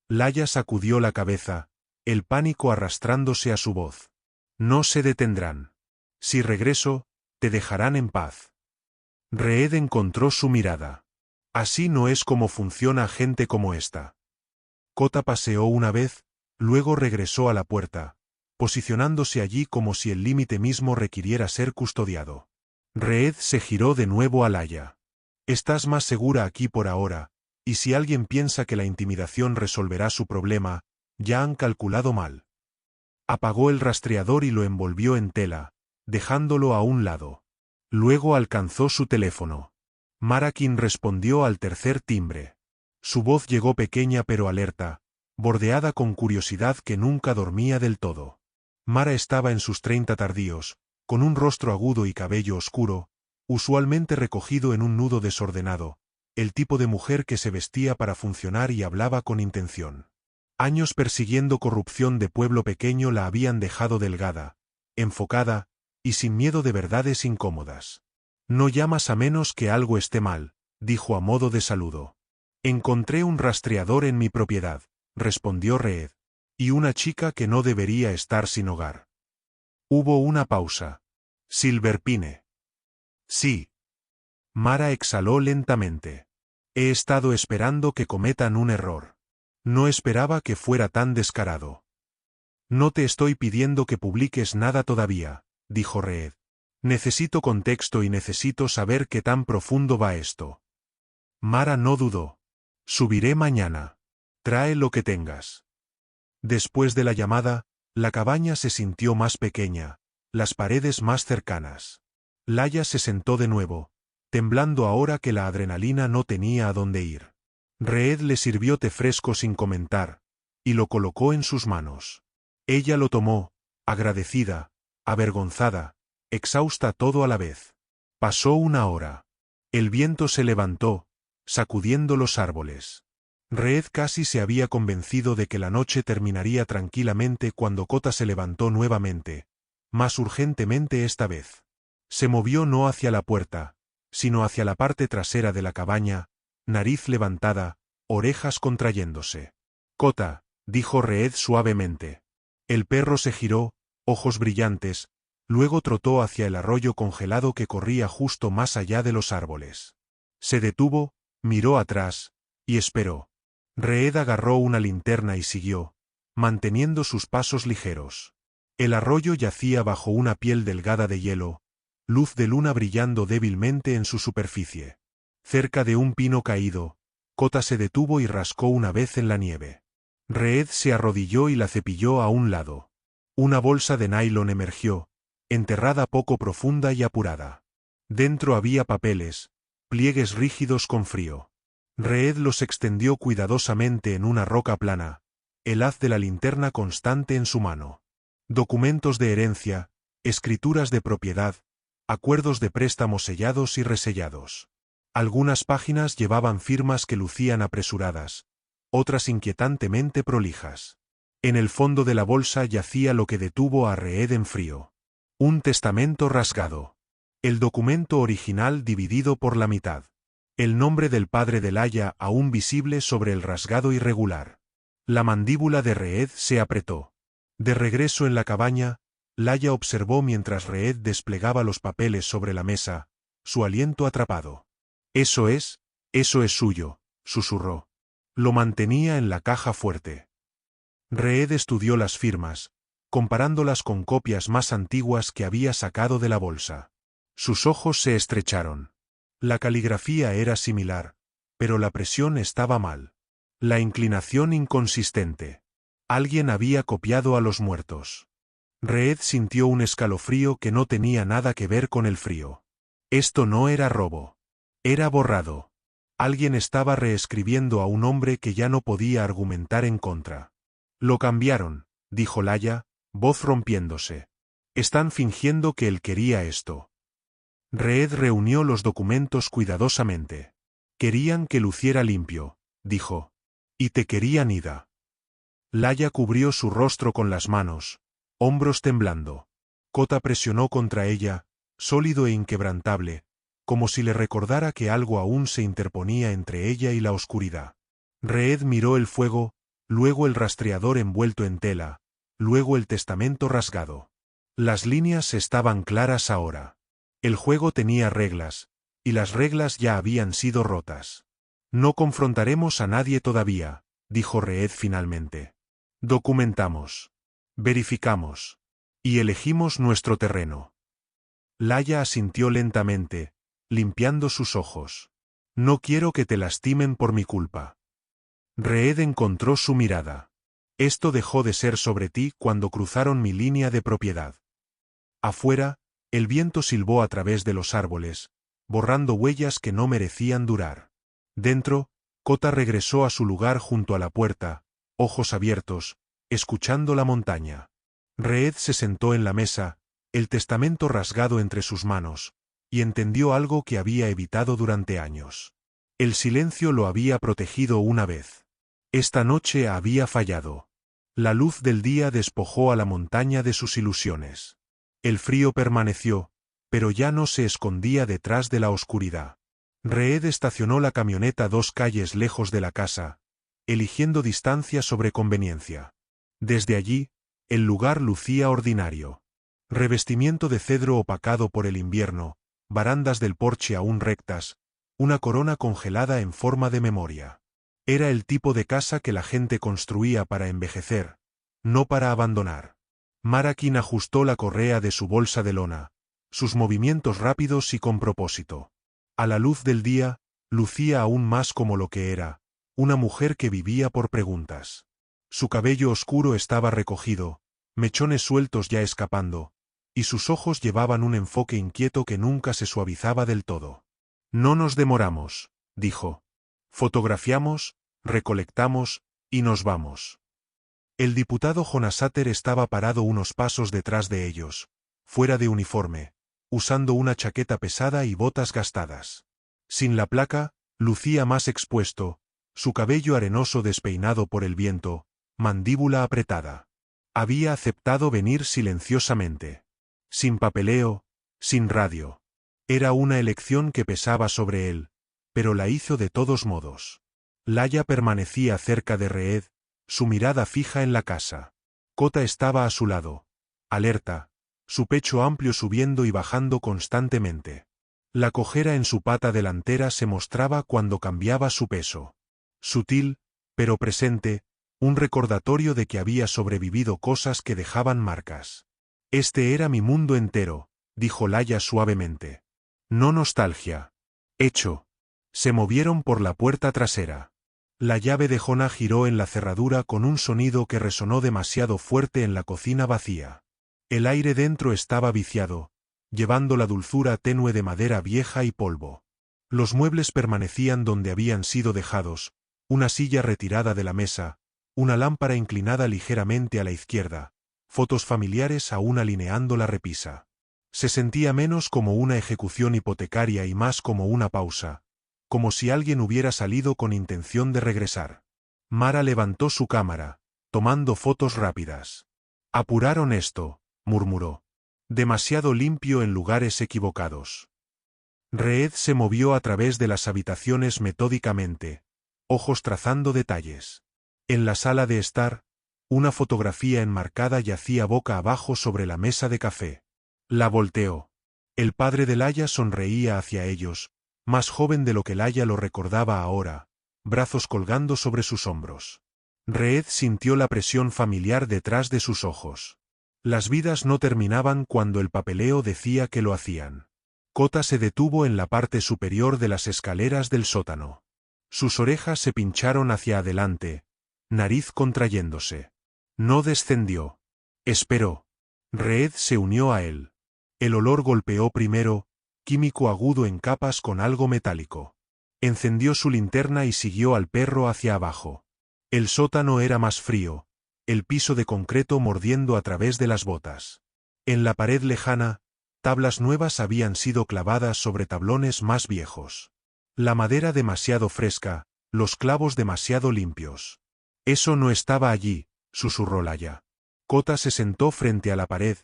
Laia sacudió la cabeza, el pánico arrastrándose a su voz. «No se detendrán. Si regreso, te dejarán en paz». Reed encontró su mirada. «Así no es como funciona gente como esta». Kota paseó una vez, luego regresó a la puerta, posicionándose allí como si el límite mismo requiriera ser custodiado. Reed se giró de nuevo a Laia. «Estás más segura aquí por ahora, y si alguien piensa que la intimidación resolverá su problema, ya han calculado mal». Apagó el rastreador y lo envolvió en tela, dejándolo a un lado. Luego alcanzó su teléfono. Marakin respondió al tercer timbre. Su voz llegó pequeña pero alerta, bordeada con curiosidad que nunca dormía del todo. Mara estaba en sus 30 tardíos, con un rostro agudo y cabello oscuro, usualmente recogido en un nudo desordenado, el tipo de mujer que se vestía para funcionar y hablaba con intención. Años persiguiendo corrupción de pueblo pequeño la habían dejado delgada, enfocada, y sin miedo de verdades incómodas. «No llamas a menos que algo esté mal», dijo a modo de saludo. «Encontré un rastreador en mi propiedad», respondió Reed. «Y una chica que no debería estar sin hogar». Hubo una pausa. «Silverpine». «Sí». Mara exhaló lentamente. «He estado esperando que cometan un error. No esperaba que fuera tan descarado». «No te estoy pidiendo que publiques nada todavía», dijo Reed. «Necesito contexto y necesito saber qué tan profundo va esto». Mara no dudó. «Subiré mañana. Trae lo que tengas». Después de la llamada, la cabaña se sintió más pequeña, las paredes más cercanas. Laia se sentó de nuevo, temblando ahora que la adrenalina no tenía a dónde ir. Reed le sirvió té fresco sin comentar, y lo colocó en sus manos. Ella lo tomó, agradecida, avergonzada, exhausta todo a la vez. Pasó una hora. El viento se levantó, sacudiendo los árboles. Reed casi se había convencido de que la noche terminaría tranquilamente cuando Kota se levantó nuevamente, más urgentemente esta vez. Se movió no hacia la puerta, sino hacia la parte trasera de la cabaña, nariz levantada, orejas contrayéndose. «Kota», dijo Reed suavemente. El perro se giró, ojos brillantes, luego trotó hacia el arroyo congelado que corría justo más allá de los árboles. Se detuvo, miró atrás, y esperó. Reed agarró una linterna y siguió, manteniendo sus pasos ligeros. El arroyo yacía bajo una piel delgada de hielo, luz de luna brillando débilmente en su superficie. Cerca de un pino caído, Kota se detuvo y rascó una vez en la nieve. Reed se arrodilló y la cepilló a un lado. Una bolsa de nylon emergió, enterrada poco profunda y apurada. Dentro había papeles, pliegues rígidos con frío. Reed los extendió cuidadosamente en una roca plana, el haz de la linterna constante en su mano. Documentos de herencia, escrituras de propiedad, acuerdos de préstamo sellados y resellados. Algunas páginas llevaban firmas que lucían apresuradas, otras inquietantemente prolijas. En el fondo de la bolsa yacía lo que detuvo a Reed en frío. Un testamento rasgado. El documento original dividido por la mitad. El nombre del padre de Laia aún visible sobre el rasgado irregular. La mandíbula de Reed se apretó. De regreso en la cabaña, Laia observó mientras Reed desplegaba los papeles sobre la mesa, su aliento atrapado. Eso es suyo, susurró. Lo mantenía en la caja fuerte. Reed estudió las firmas, comparándolas con copias más antiguas que había sacado de la bolsa. Sus ojos se estrecharon. La caligrafía era similar, pero la presión estaba mal. La inclinación inconsistente. Alguien había copiado a los muertos. Reed sintió un escalofrío que no tenía nada que ver con el frío. Esto no era robo. Era borrado. Alguien estaba reescribiendo a un hombre que ya no podía argumentar en contra. Lo cambiaron, dijo Laia, voz rompiéndose. Están fingiendo que él quería esto. Reed reunió los documentos cuidadosamente. Querían que luciera limpio, dijo. Y te querían ida. Laia cubrió su rostro con las manos, hombros temblando. Kota presionó contra ella, sólido e inquebrantable, como si le recordara que algo aún se interponía entre ella y la oscuridad. Reed miró el fuego, luego el rastreador envuelto en tela, luego el testamento rasgado. Las líneas estaban claras ahora. El juego tenía reglas, y las reglas ya habían sido rotas. No confrontaremos a nadie todavía, dijo Reed finalmente. Documentamos. Verificamos. Y elegimos nuestro terreno. Laia asintió lentamente, limpiando sus ojos. No quiero que te lastimen por mi culpa. Reed encontró su mirada. Esto dejó de ser sobre ti cuando cruzaron mi línea de propiedad. Afuera, el viento silbó a través de los árboles, borrando huellas que no merecían durar. Dentro, Kota regresó a su lugar junto a la puerta, ojos abiertos, escuchando la montaña. Reed se sentó en la mesa, el testamento rasgado entre sus manos, y entendió algo que había evitado durante años. El silencio lo había protegido una vez. Esta noche había fallado. La luz del día despojó a la montaña de sus ilusiones. El frío permaneció, pero ya no se escondía detrás de la oscuridad. Reed estacionó la camioneta 2 calles lejos de la casa, eligiendo distancia sobre conveniencia. Desde allí, el lugar lucía ordinario. Revestimiento de cedro opacado por el invierno, barandas del porche aún rectas, una corona congelada en forma de memoria. Era el tipo de casa que la gente construía para envejecer, no para abandonar. Marakin ajustó la correa de su bolsa de lona, sus movimientos rápidos y con propósito. A la luz del día, lucía aún más como lo que era, una mujer que vivía por preguntas. Su cabello oscuro estaba recogido, mechones sueltos ya escapando, y sus ojos llevaban un enfoque inquieto que nunca se suavizaba del todo. No nos demoramos, dijo. Fotografiamos, recolectamos, y nos vamos. El diputado Jonasater estaba parado unos pasos detrás de ellos, fuera de uniforme, usando una chaqueta pesada y botas gastadas. Sin la placa, lucía más expuesto, su cabello arenoso despeinado por el viento, mandíbula apretada. Había aceptado venir silenciosamente. Sin papeleo, sin radio. Era una elección que pesaba sobre él, pero la hizo de todos modos. Laia permanecía cerca de Reed, su mirada fija en la casa. Kota estaba a su lado, alerta, su pecho amplio subiendo y bajando constantemente. La cojera en su pata delantera se mostraba cuando cambiaba su peso. Sutil, pero presente, un recordatorio de que había sobrevivido cosas que dejaban marcas. Este era mi mundo entero, dijo Laia suavemente. No nostalgia. Hecho. Se movieron por la puerta trasera. La llave de Jona giró en la cerradura con un sonido que resonó demasiado fuerte en la cocina vacía. El aire dentro estaba viciado, llevando la dulzura tenue de madera vieja y polvo. Los muebles permanecían donde habían sido dejados, una silla retirada de la mesa, una lámpara inclinada ligeramente a la izquierda, fotos familiares aún alineando la repisa. Se sentía menos como una ejecución hipotecaria y más como una pausa, como si alguien hubiera salido con intención de regresar. Mara levantó su cámara, tomando fotos rápidas. Apuraron esto, murmuró. Demasiado limpio en lugares equivocados. Reed se movió a través de las habitaciones metódicamente, ojos trazando detalles. En la sala de estar, una fotografía enmarcada yacía boca abajo sobre la mesa de café. La volteó. El padre de Laia sonreía hacia ellos, más joven de lo que Laia lo recordaba ahora, brazos colgando sobre sus hombros. Reed sintió la presión familiar detrás de sus ojos. Las vidas no terminaban cuando el papeleo decía que lo hacían. Kota se detuvo en la parte superior de las escaleras del sótano. Sus orejas se pincharon hacia adelante, nariz contrayéndose. No descendió. Esperó. Reed se unió a él. El olor golpeó primero, químico agudo en capas con algo metálico. Encendió su linterna y siguió al perro hacia abajo. El sótano era más frío, el piso de concreto mordiendo a través de las botas. En la pared lejana, tablas nuevas habían sido clavadas sobre tablones más viejos. La madera demasiado fresca, los clavos demasiado limpios. Eso no estaba allí, susurró Laia. Kota se sentó frente a la pared,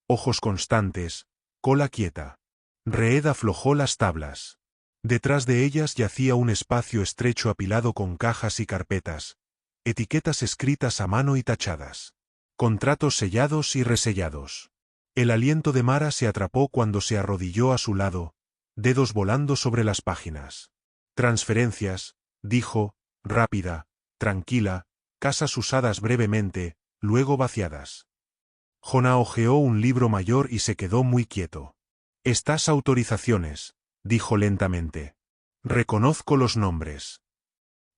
ojos constantes, cola quieta. Reed aflojó las tablas. Detrás de ellas yacía un espacio estrecho apilado con cajas y carpetas, etiquetas escritas a mano y tachadas. Contratos sellados y resellados. El aliento de Mara se atrapó cuando se arrodilló a su lado, dedos volando sobre las páginas. Transferencias, dijo, rápida, tranquila, casas usadas brevemente, luego vaciadas. Jonah hojeó un libro mayor y se quedó muy quieto. Estas autorizaciones, dijo lentamente. Reconozco los nombres.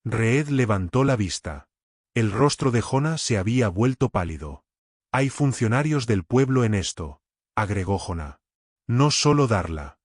Reed levantó la vista. El rostro de Jonah se había vuelto pálido. Hay funcionarios del pueblo en esto, agregó Jonah. No solo Darla.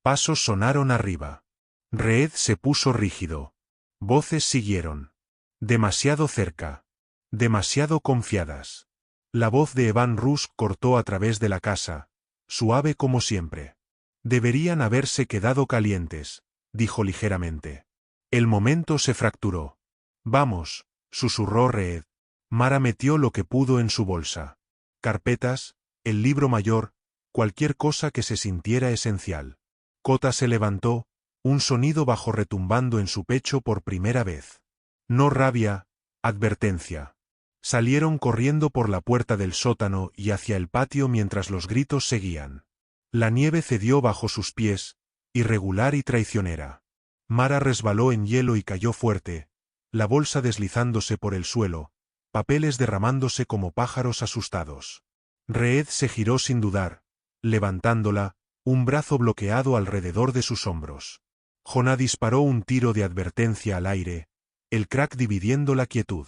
Pasos sonaron arriba. Reed se puso rígido. Voces siguieron. Demasiado cerca. Demasiado confiadas. La voz de Evan Rusk cortó a través de la casa, suave como siempre. Deberían haberse quedado calientes, dijo ligeramente. El momento se fracturó. Vamos, susurró Reed. Mara metió lo que pudo en su bolsa. Carpetas, el libro mayor, cualquier cosa que se sintiera esencial. Kota se levantó, un sonido bajo retumbando en su pecho por primera vez. No rabia, advertencia. Salieron corriendo por la puerta del sótano y hacia el patio mientras los gritos seguían. La nieve cedió bajo sus pies, irregular y traicionera. Mara resbaló en hielo y cayó fuerte, la bolsa deslizándose por el suelo, papeles derramándose como pájaros asustados. Reed se giró sin dudar, levantándola, un brazo bloqueado alrededor de sus hombros. Jonah disparó un tiro de advertencia al aire, el crack dividiendo la quietud.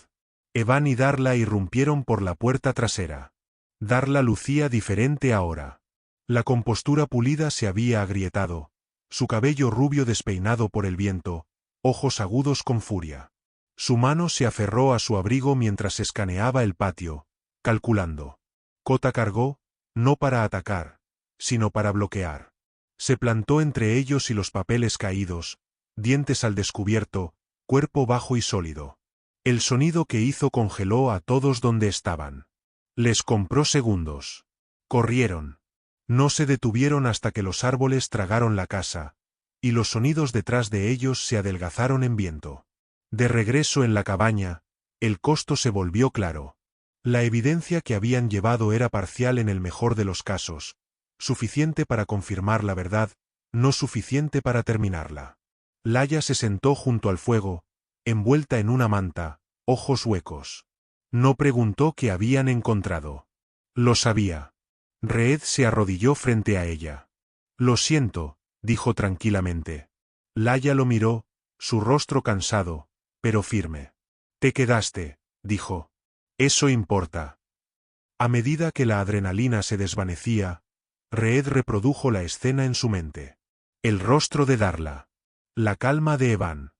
Evan y Darla irrumpieron por la puerta trasera. Darla lucía diferente ahora. La compostura pulida se había agrietado, su cabello rubio despeinado por el viento, ojos agudos con furia. Su mano se aferró a su abrigo mientras escaneaba el patio, calculando. Kota cargó, no para atacar, sino para bloquear. Se plantó entre ellos y los papeles caídos, dientes al descubierto, cuerpo bajo y sólido. El sonido que hizo congeló a todos donde estaban. Les compró segundos. Corrieron. No se detuvieron hasta que los árboles tragaron la casa, y los sonidos detrás de ellos se adelgazaron en viento. De regreso en la cabaña, el costo se volvió claro. La evidencia que habían llevado era parcial en el mejor de los casos, suficiente para confirmar la verdad, no suficiente para terminarla. Laia se sentó junto al fuego, envuelta en una manta, ojos huecos. No preguntó qué habían encontrado. Lo sabía. Reed se arrodilló frente a ella. Lo siento, dijo tranquilamente. Laia lo miró, su rostro cansado, pero firme. Te quedaste, dijo. Eso importa. A medida que la adrenalina se desvanecía, Reed reprodujo la escena en su mente. El rostro de Darla. La calma de Evan.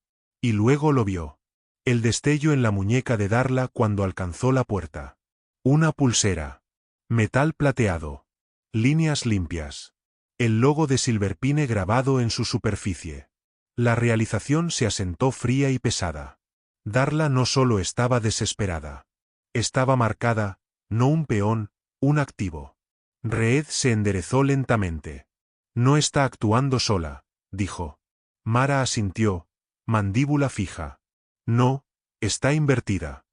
Y luego lo vio. El destello en la muñeca de Darla cuando alcanzó la puerta. Una pulsera. Metal plateado. Líneas limpias. El logo de Silverpine grabado en su superficie. La realización se asentó fría y pesada. Darla no solo estaba desesperada. Estaba marcada, no un peón, un activo. Reed se enderezó lentamente. No está actuando sola, dijo. Mara asintió, mandíbula fija. No, está invertida.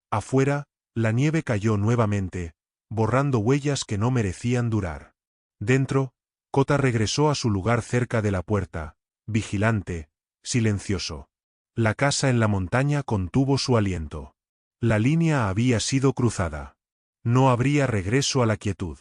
Afuera, la nieve cayó nuevamente, borrando huellas que no merecían durar. Dentro, Kota regresó a su lugar cerca de la puerta, vigilante, silencioso. La casa en la montaña contuvo su aliento. La línea había sido cruzada. No habría regreso a la quietud.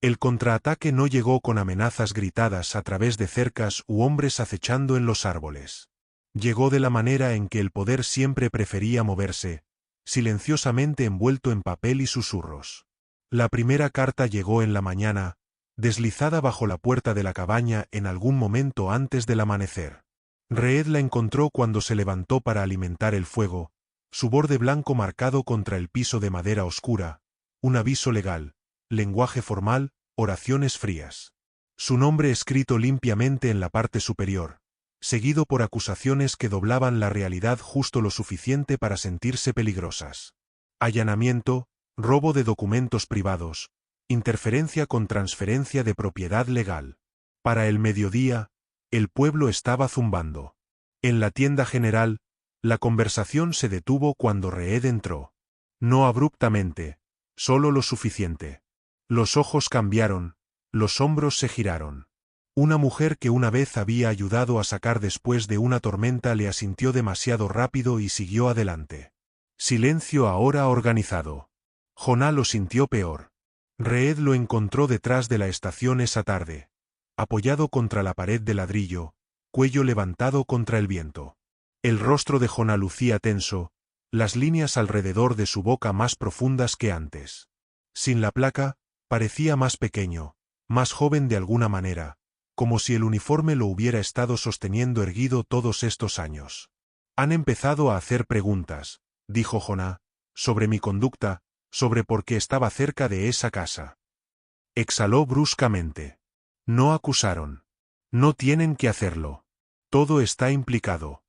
El contraataque no llegó con amenazas gritadas a través de cercas u hombres acechando en los árboles. Llegó de la manera en que el poder siempre prefería moverse, silenciosamente envuelto en papel y susurros. La primera carta llegó en la mañana, deslizada bajo la puerta de la cabaña en algún momento antes del amanecer. Reed la encontró cuando se levantó para alimentar el fuego, su borde blanco marcado contra el piso de madera oscura, un aviso legal, lenguaje formal, oraciones frías. Su nombre escrito limpiamente en la parte superior, seguido por acusaciones que doblaban la realidad justo lo suficiente para sentirse peligrosas. Allanamiento, robo de documentos privados, interferencia con transferencia de propiedad legal. Para el mediodía, el pueblo estaba zumbando. En la tienda general, la conversación se detuvo cuando Reed entró. No abruptamente, solo lo suficiente. Los ojos cambiaron, los hombros se giraron. Una mujer que una vez había ayudado a sacar después de una tormenta le asintió demasiado rápido y siguió adelante. Silencio ahora organizado. Jonah lo sintió peor. Reed lo encontró detrás de la estación esa tarde, apoyado contra la pared de ladrillo, cuello levantado contra el viento. El rostro de Jonah lucía tenso, las líneas alrededor de su boca más profundas que antes. Sin la placa, parecía más pequeño, más joven de alguna manera, como si el uniforme lo hubiera estado sosteniendo erguido todos estos años. Han empezado a hacer preguntas, dijo Jonah, sobre mi conducta, sobre por qué estaba cerca de esa casa. Exhaló bruscamente. No acusaron. No tienen que hacerlo. Todo está implicado.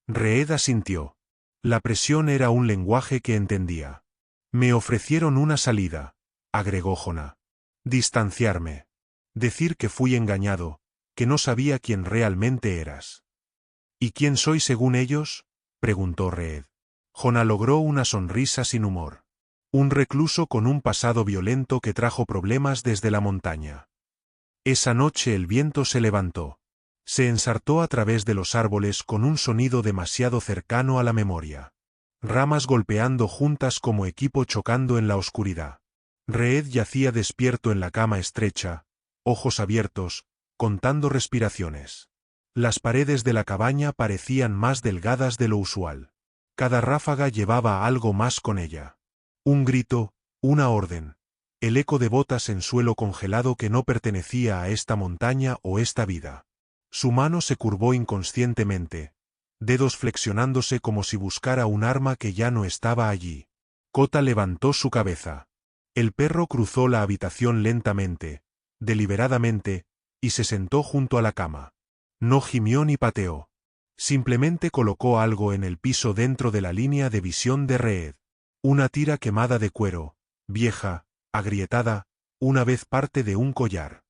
Reed asintió. La presión era un lenguaje que entendía. Me ofrecieron una salida, agregó Jonah. Distanciarme. Decir que fui engañado, que no sabía quién realmente eras. ¿Y quién soy según ellos? Preguntó Reed. Jonah logró una sonrisa sin humor. Un recluso con un pasado violento que trajo problemas desde la montaña. Esa noche el viento se levantó. Se ensartó a través de los árboles con un sonido demasiado cercano a la memoria. Ramas golpeando juntas como equipo chocando en la oscuridad. Reed yacía despierto en la cama estrecha, ojos abiertos, contando respiraciones. Las paredes de la cabaña parecían más delgadas de lo usual. Cada ráfaga llevaba algo más con ella. Un grito, una orden. El eco de botas en suelo congelado que no pertenecía a esta montaña o esta vida. Su mano se curvó inconscientemente, dedos flexionándose como si buscara un arma que ya no estaba allí. Kota levantó su cabeza. El perro cruzó la habitación lentamente, deliberadamente, y se sentó junto a la cama. No gimió ni pateó. Simplemente colocó algo en el piso dentro de la línea de visión de Reed. Una tira quemada de cuero, vieja, agrietada, una vez parte de un collar.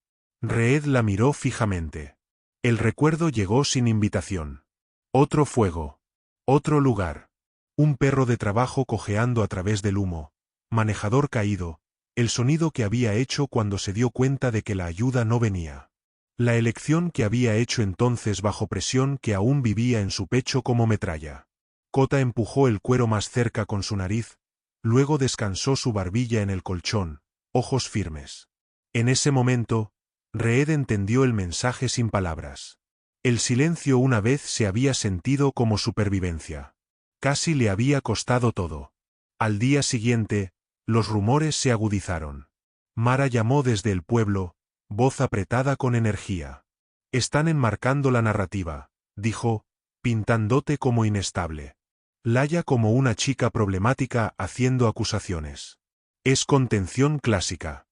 Reed la miró fijamente. El recuerdo llegó sin invitación. Otro fuego. Otro lugar. Un perro de trabajo cojeando a través del humo. Manejador caído. El sonido que había hecho cuando se dio cuenta de que la ayuda no venía. La elección que había hecho entonces bajo presión que aún vivía en su pecho como metralla. Kota empujó el cuero más cerca con su nariz, luego descansó su barbilla en el colchón, ojos firmes. En ese momento, Reed entendió el mensaje sin palabras. El silencio una vez se había sentido como supervivencia. Casi le había costado todo. Al día siguiente, los rumores se agudizaron. Mara llamó desde el pueblo, voz apretada con energía. Están enmarcando la narrativa, dijo, pintándote como inestable. Laya como una chica problemática haciendo acusaciones. Es contención clásica.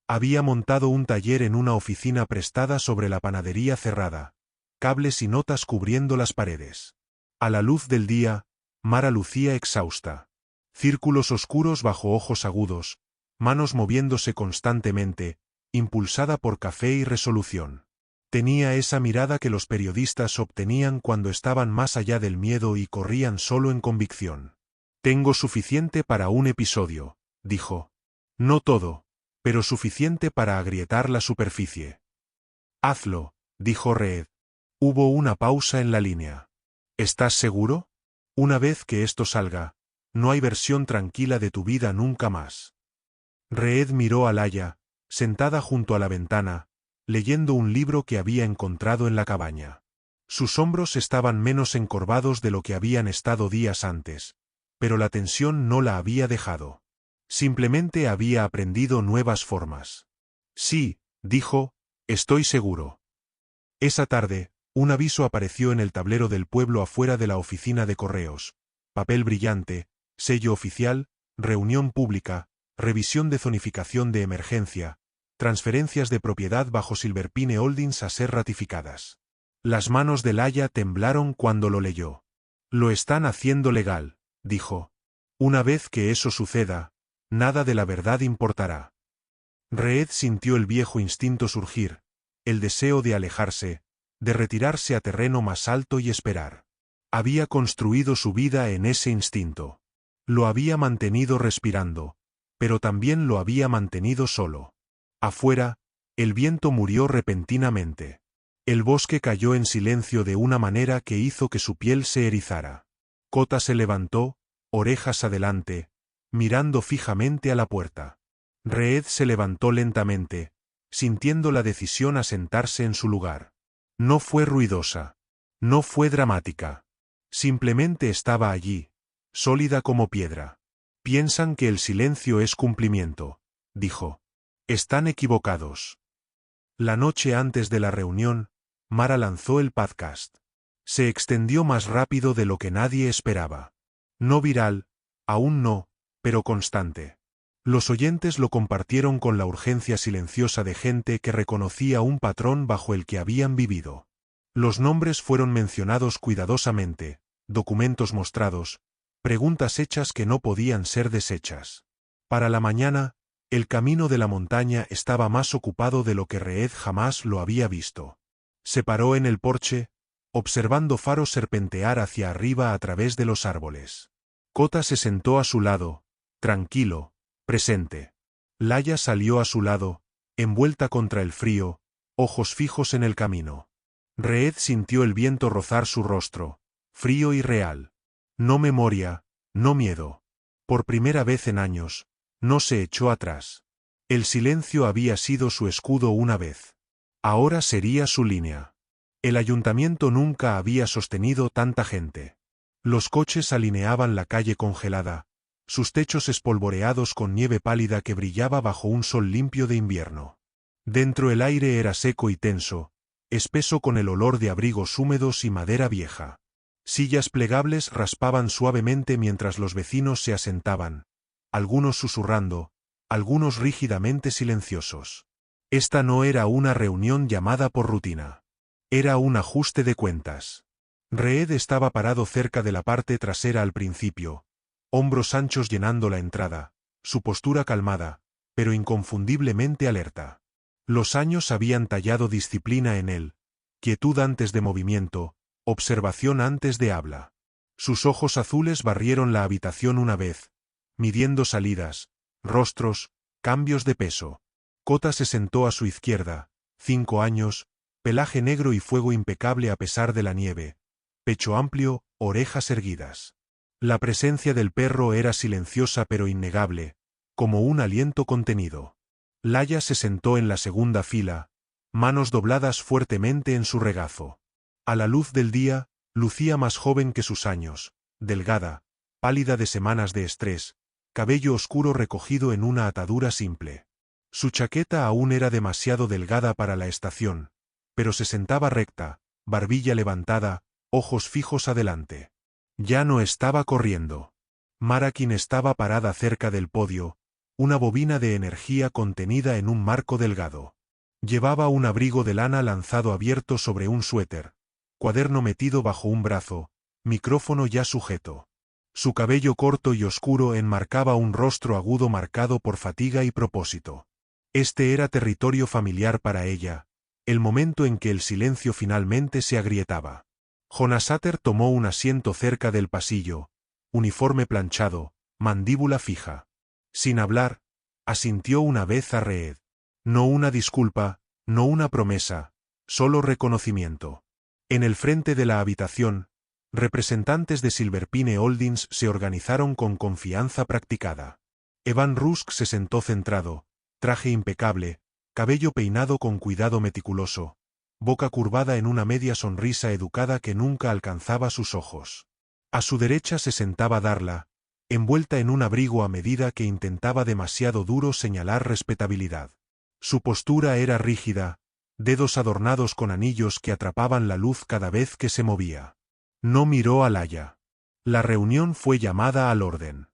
Había montado un taller en una oficina prestada sobre la panadería cerrada, cables y notas cubriendo las paredes. A la luz del día, Mara lucía exhausta. Círculos oscuros bajo ojos agudos, manos moviéndose constantemente, impulsada por café y resolución. Tenía esa mirada que los periodistas obtenían cuando estaban más allá del miedo y corrían solo en convicción. «Tengo suficiente para un episodio», dijo. «No todo, pero suficiente para agrietar la superficie». «Hazlo», dijo Reed. Hubo una pausa en la línea. «¿Estás seguro? Una vez que esto salga, no hay versión tranquila de tu vida nunca más». Reed miró a Laia, sentada junto a la ventana, leyendo un libro que había encontrado en la cabaña. Sus hombros estaban menos encorvados de lo que habían estado días antes, pero la tensión no la había dejado. Simplemente había aprendido nuevas formas. «Sí», dijo, «estoy seguro». Esa tarde, un aviso apareció en el tablero del pueblo afuera de la oficina de correos. Papel brillante, sello oficial, reunión pública, revisión de zonificación de emergencia, transferencias de propiedad bajo Silverpine Holdings a ser ratificadas. Las manos de Laia temblaron cuando lo leyó. «Lo están haciendo legal», dijo. «Una vez que eso suceda, nada de la verdad importará». Reed sintió el viejo instinto surgir, el deseo de alejarse, de retirarse a terreno más alto y esperar. Había construido su vida en ese instinto. Lo había mantenido respirando, pero también lo había mantenido solo. Afuera, el viento murió repentinamente. El bosque cayó en silencio de una manera que hizo que su piel se erizara. Kota se levantó, orejas adelante, mirando fijamente a la puerta. Reed se levantó lentamente, sintiendo la decisión a sentarse en su lugar. No fue ruidosa. No fue dramática. Simplemente estaba allí, sólida como piedra. «Piensan que el silencio es cumplimiento», dijo. «Están equivocados». La noche antes de la reunión, Mara lanzó el podcast. Se extendió más rápido de lo que nadie esperaba. No viral, aún no, pero constante. Los oyentes lo compartieron con la urgencia silenciosa de gente que reconocía un patrón bajo el que habían vivido. Los nombres fueron mencionados cuidadosamente, documentos mostrados, preguntas hechas que no podían ser deshechas. Para la mañana, el camino de la montaña estaba más ocupado de lo que Reed jamás lo había visto. Se paró en el porche, observando faros serpentear hacia arriba a través de los árboles. Kota se sentó a su lado, tranquilo, presente. Laia salió a su lado, envuelta contra el frío, ojos fijos en el camino. Reed sintió el viento rozar su rostro, frío y real. No memoria, no miedo. Por primera vez en años, no se echó atrás. El silencio había sido su escudo una vez. Ahora sería su línea. El ayuntamiento nunca había sostenido tanta gente. Los coches alineaban la calle congelada, sus techos espolvoreados con nieve pálida que brillaba bajo un sol limpio de invierno. Dentro el aire era seco y tenso, espeso con el olor de abrigos húmedos y madera vieja. Sillas plegables raspaban suavemente mientras los vecinos se asentaban, algunos susurrando, algunos rígidamente silenciosos. Esta no era una reunión llamada por rutina. Era un ajuste de cuentas. Reed estaba parado cerca de la parte trasera al principio, hombros anchos llenando la entrada, su postura calmada, pero inconfundiblemente alerta. Los años habían tallado disciplina en él, quietud antes de movimiento, observación antes de habla. Sus ojos azules barrieron la habitación una vez, midiendo salidas, rostros, cambios de peso. Kota se sentó a su izquierda, 5 años, pelaje negro y fuego impecable a pesar de la nieve, pecho amplio, orejas erguidas. La presencia del perro era silenciosa pero innegable, como un aliento contenido. Laia se sentó en la segunda fila, manos dobladas fuertemente en su regazo. A la luz del día, lucía más joven que sus años, delgada, pálida de semanas de estrés, cabello oscuro recogido en una atadura simple. Su chaqueta aún era demasiado delgada para la estación, pero se sentaba recta, barbilla levantada, ojos fijos adelante. Ya no estaba corriendo. Marakin estaba parada cerca del podio, una bobina de energía contenida en un marco delgado. Llevaba un abrigo de lana lanzado abierto sobre un suéter, cuaderno metido bajo un brazo, micrófono ya sujeto. Su cabello corto y oscuro enmarcaba un rostro agudo marcado por fatiga y propósito. Este era territorio familiar para ella, el momento en que el silencio finalmente se agrietaba. Jonasater tomó un asiento cerca del pasillo, uniforme planchado, mandíbula fija. Sin hablar, asintió una vez a Reed. No una disculpa, no una promesa, solo reconocimiento. En el frente de la habitación, representantes de Silverpine Holdings se organizaron con confianza practicada. Evan Rusk se sentó centrado, traje impecable, cabello peinado con cuidado meticuloso, boca curvada en una media sonrisa educada que nunca alcanzaba sus ojos. A su derecha se sentaba Darla, envuelta en un abrigo a medida que intentaba demasiado duro señalar respetabilidad. Su postura era rígida, dedos adornados con anillos que atrapaban la luz cada vez que se movía. No miró a Laia. La reunión fue llamada al orden.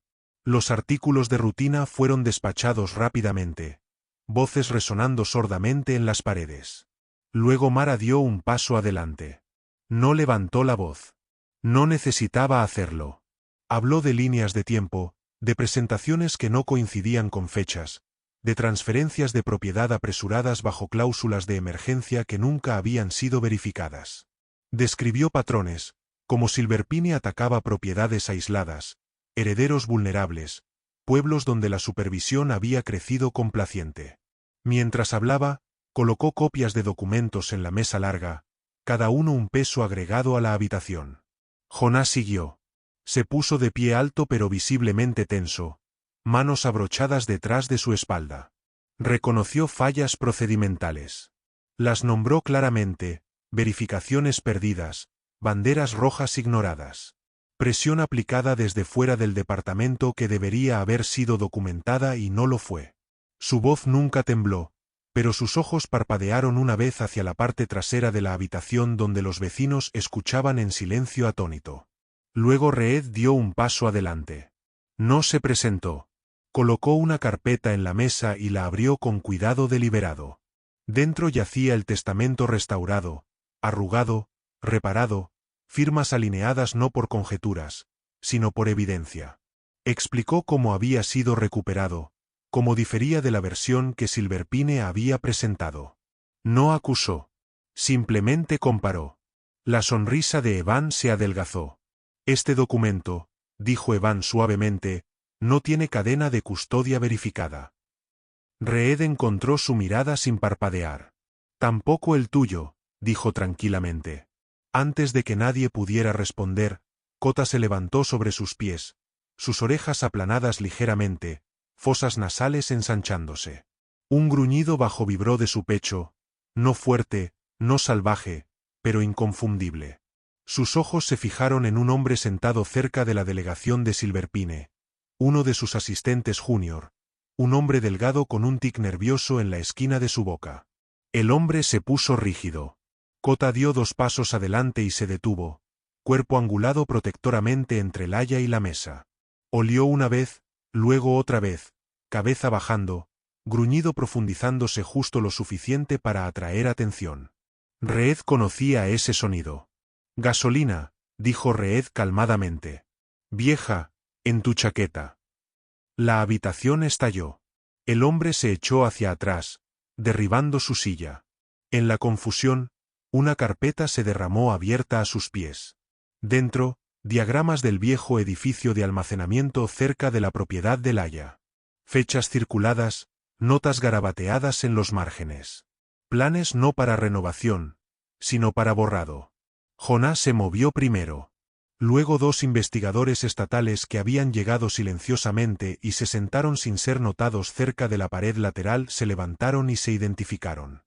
Los artículos de rutina fueron despachados rápidamente, voces resonando sordamente en las paredes. Luego Mara dio un paso adelante. No levantó la voz. No necesitaba hacerlo. Habló de líneas de tiempo, de presentaciones que no coincidían con fechas, de transferencias de propiedad apresuradas bajo cláusulas de emergencia que nunca habían sido verificadas. Describió patrones, como Silverpine atacaba propiedades aisladas, herederos vulnerables, pueblos donde la supervisión había crecido complaciente. Mientras hablaba, colocó copias de documentos en la mesa larga, cada uno un peso agregado a la habitación. Jonás siguió. Se puso de pie alto pero visiblemente tenso, manos abrochadas detrás de su espalda. Reconoció fallas procedimentales. Las nombró claramente, verificaciones perdidas, banderas rojas ignoradas. Presión aplicada desde fuera del departamento que debería haber sido documentada y no lo fue. Su voz nunca tembló, pero sus ojos parpadearon una vez hacia la parte trasera de la habitación donde los vecinos escuchaban en silencio atónito. Luego Reed dio un paso adelante. No se presentó. Colocó una carpeta en la mesa y la abrió con cuidado deliberado. Dentro yacía el testamento restaurado, arrugado, reparado, firmas alineadas no por conjeturas, sino por evidencia. Explicó cómo había sido recuperado, cómo difería de la versión que Silverpine había presentado. No acusó. Simplemente comparó. La sonrisa de Evan se adelgazó. Este documento, dijo Evan suavemente, no tiene cadena de custodia verificada. Reed encontró su mirada sin parpadear. Tampoco el tuyo, dijo tranquilamente. Antes de que nadie pudiera responder, Cota se levantó sobre sus pies, sus orejas aplanadas ligeramente, fosas nasales ensanchándose. Un gruñido bajo vibró de su pecho, no fuerte, no salvaje, pero inconfundible. Sus ojos se fijaron en un hombre sentado cerca de la delegación de Silverpine, uno de sus asistentes junior, un hombre delgado con un tic nervioso en la esquina de su boca. El hombre se puso rígido. Cota dio 2 pasos adelante y se detuvo, cuerpo angulado protectoramente entre Laia y la mesa. Olió una vez, luego otra vez, cabeza bajando, gruñido profundizándose justo lo suficiente para atraer atención. Reed conocía ese sonido. Gasolina, dijo Reed calmadamente. Vieja, en tu chaqueta. La habitación estalló. El hombre se echó hacia atrás, derribando su silla. En la confusión, una carpeta se derramó abierta a sus pies. Dentro, diagramas del viejo edificio de almacenamiento cerca de la propiedad de Laia. Fechas circuladas, notas garabateadas en los márgenes. Planes no para renovación, sino para borrado. Jonás se movió primero. Luego 2 investigadores estatales que habían llegado silenciosamente y se sentaron sin ser notados cerca de la pared lateral se levantaron y se identificaron.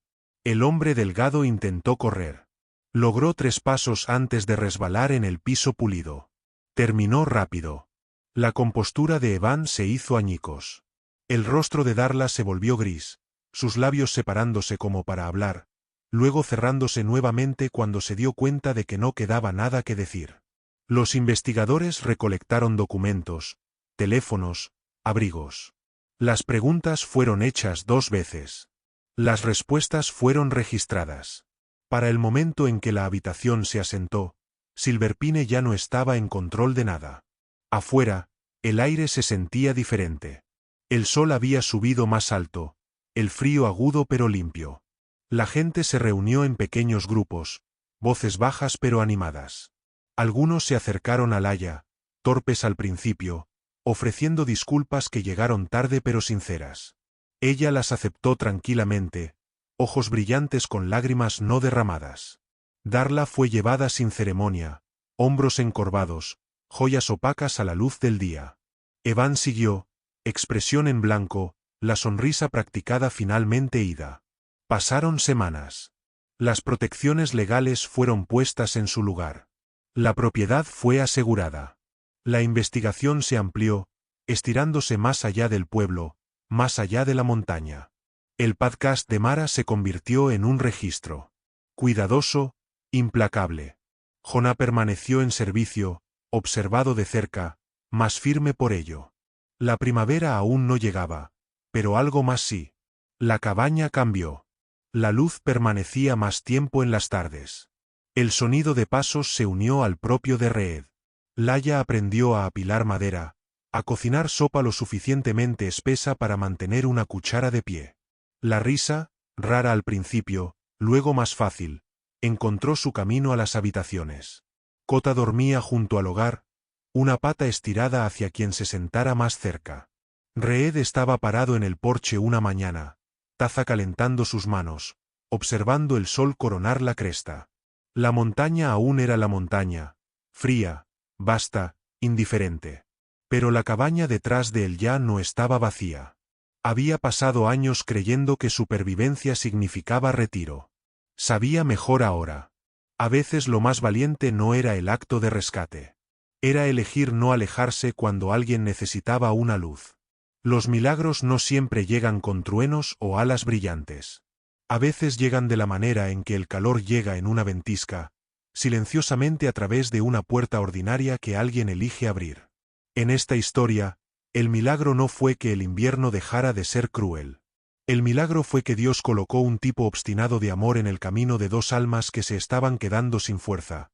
El hombre delgado intentó correr. Logró 3 pasos antes de resbalar en el piso pulido. Terminó rápido. La compostura de Evan se hizo añicos. El rostro de Darla se volvió gris, sus labios separándose como para hablar, luego cerrándose nuevamente cuando se dio cuenta de que no quedaba nada que decir. Los investigadores recolectaron documentos, teléfonos, abrigos. Las preguntas fueron hechas 2 veces. Las respuestas fueron registradas. Para el momento en que la habitación se asentó, Silverpine ya no estaba en control de nada. Afuera, el aire se sentía diferente. El sol había subido más alto, el frío agudo pero limpio. La gente se reunió en pequeños grupos, voces bajas pero animadas. Algunos se acercaron a Laia, torpes al principio, ofreciendo disculpas que llegaron tarde pero sinceras. Ella las aceptó tranquilamente, ojos brillantes con lágrimas no derramadas. Darla fue llevada sin ceremonia, hombros encorvados, joyas opacas a la luz del día. Evan siguió, expresión en blanco, la sonrisa practicada finalmente ida. Pasaron semanas. Las protecciones legales fueron puestas en su lugar. La propiedad fue asegurada. La investigación se amplió, estirándose más allá del pueblo, más allá de la montaña. El podcast de Mara se convirtió en un registro. Cuidadoso, implacable. Jonah permaneció en servicio, observado de cerca, más firme por ello. La primavera aún no llegaba, pero algo más sí. La cabaña cambió. La luz permanecía más tiempo en las tardes. El sonido de pasos se unió al propio de Reed. Laia aprendió a apilar madera, a cocinar sopa lo suficientemente espesa para mantener una cuchara de pie. La risa, rara al principio, luego más fácil, encontró su camino a las habitaciones. Kota dormía junto al hogar, una pata estirada hacia quien se sentara más cerca. Reed estaba parado en el porche una mañana, taza calentando sus manos, observando el sol coronar la cresta. La montaña aún era la montaña, fría, vasta, indiferente. Pero la cabaña detrás de él ya no estaba vacía. Había pasado años creyendo que supervivencia significaba retiro. Sabía mejor ahora. A veces lo más valiente no era el acto de rescate. Era elegir no alejarse cuando alguien necesitaba una luz. Los milagros no siempre llegan con truenos o alas brillantes. A veces llegan de la manera en que el calor llega en una ventisca, silenciosamente a través de una puerta ordinaria que alguien elige abrir. En esta historia, el milagro no fue que el invierno dejara de ser cruel. El milagro fue que Dios colocó un tipo obstinado de amor en el camino de dos almas que se estaban quedando sin fuerza,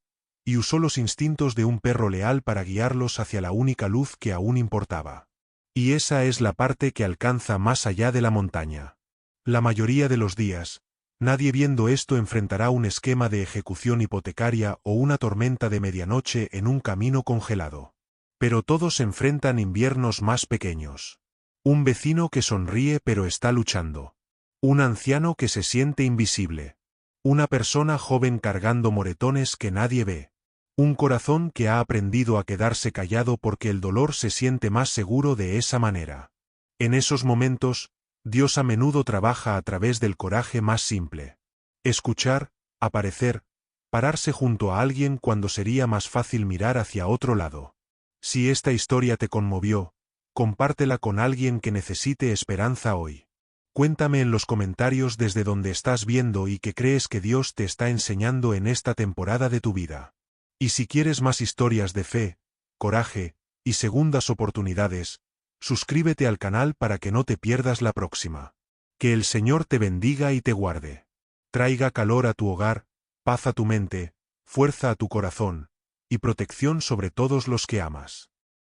y usó los instintos de un perro leal para guiarlos hacia la única luz que aún importaba. Y esa es la parte que alcanza más allá de la montaña. La mayoría de los días, nadie viendo esto enfrentará un esquema de ejecución hipotecaria o una tormenta de medianoche en un camino congelado. Pero todos enfrentan inviernos más pequeños. Un vecino que sonríe pero está luchando. Un anciano que se siente invisible. Una persona joven cargando moretones que nadie ve. Un corazón que ha aprendido a quedarse callado porque el dolor se siente más seguro de esa manera. En esos momentos, Dios a menudo trabaja a través del coraje más simple. Escuchar, aparecer, pararse junto a alguien cuando sería más fácil mirar hacia otro lado. Si esta historia te conmovió, compártela con alguien que necesite esperanza hoy. Cuéntame en los comentarios desde donde estás viendo y qué crees que Dios te está enseñando en esta temporada de tu vida. Y si quieres más historias de fe, coraje y segundas oportunidades, suscríbete al canal para que no te pierdas la próxima. Que el Señor te bendiga y te guarde. Traiga calor a tu hogar, paz a tu mente, fuerza a tu corazón, y protección sobre todos los que amas.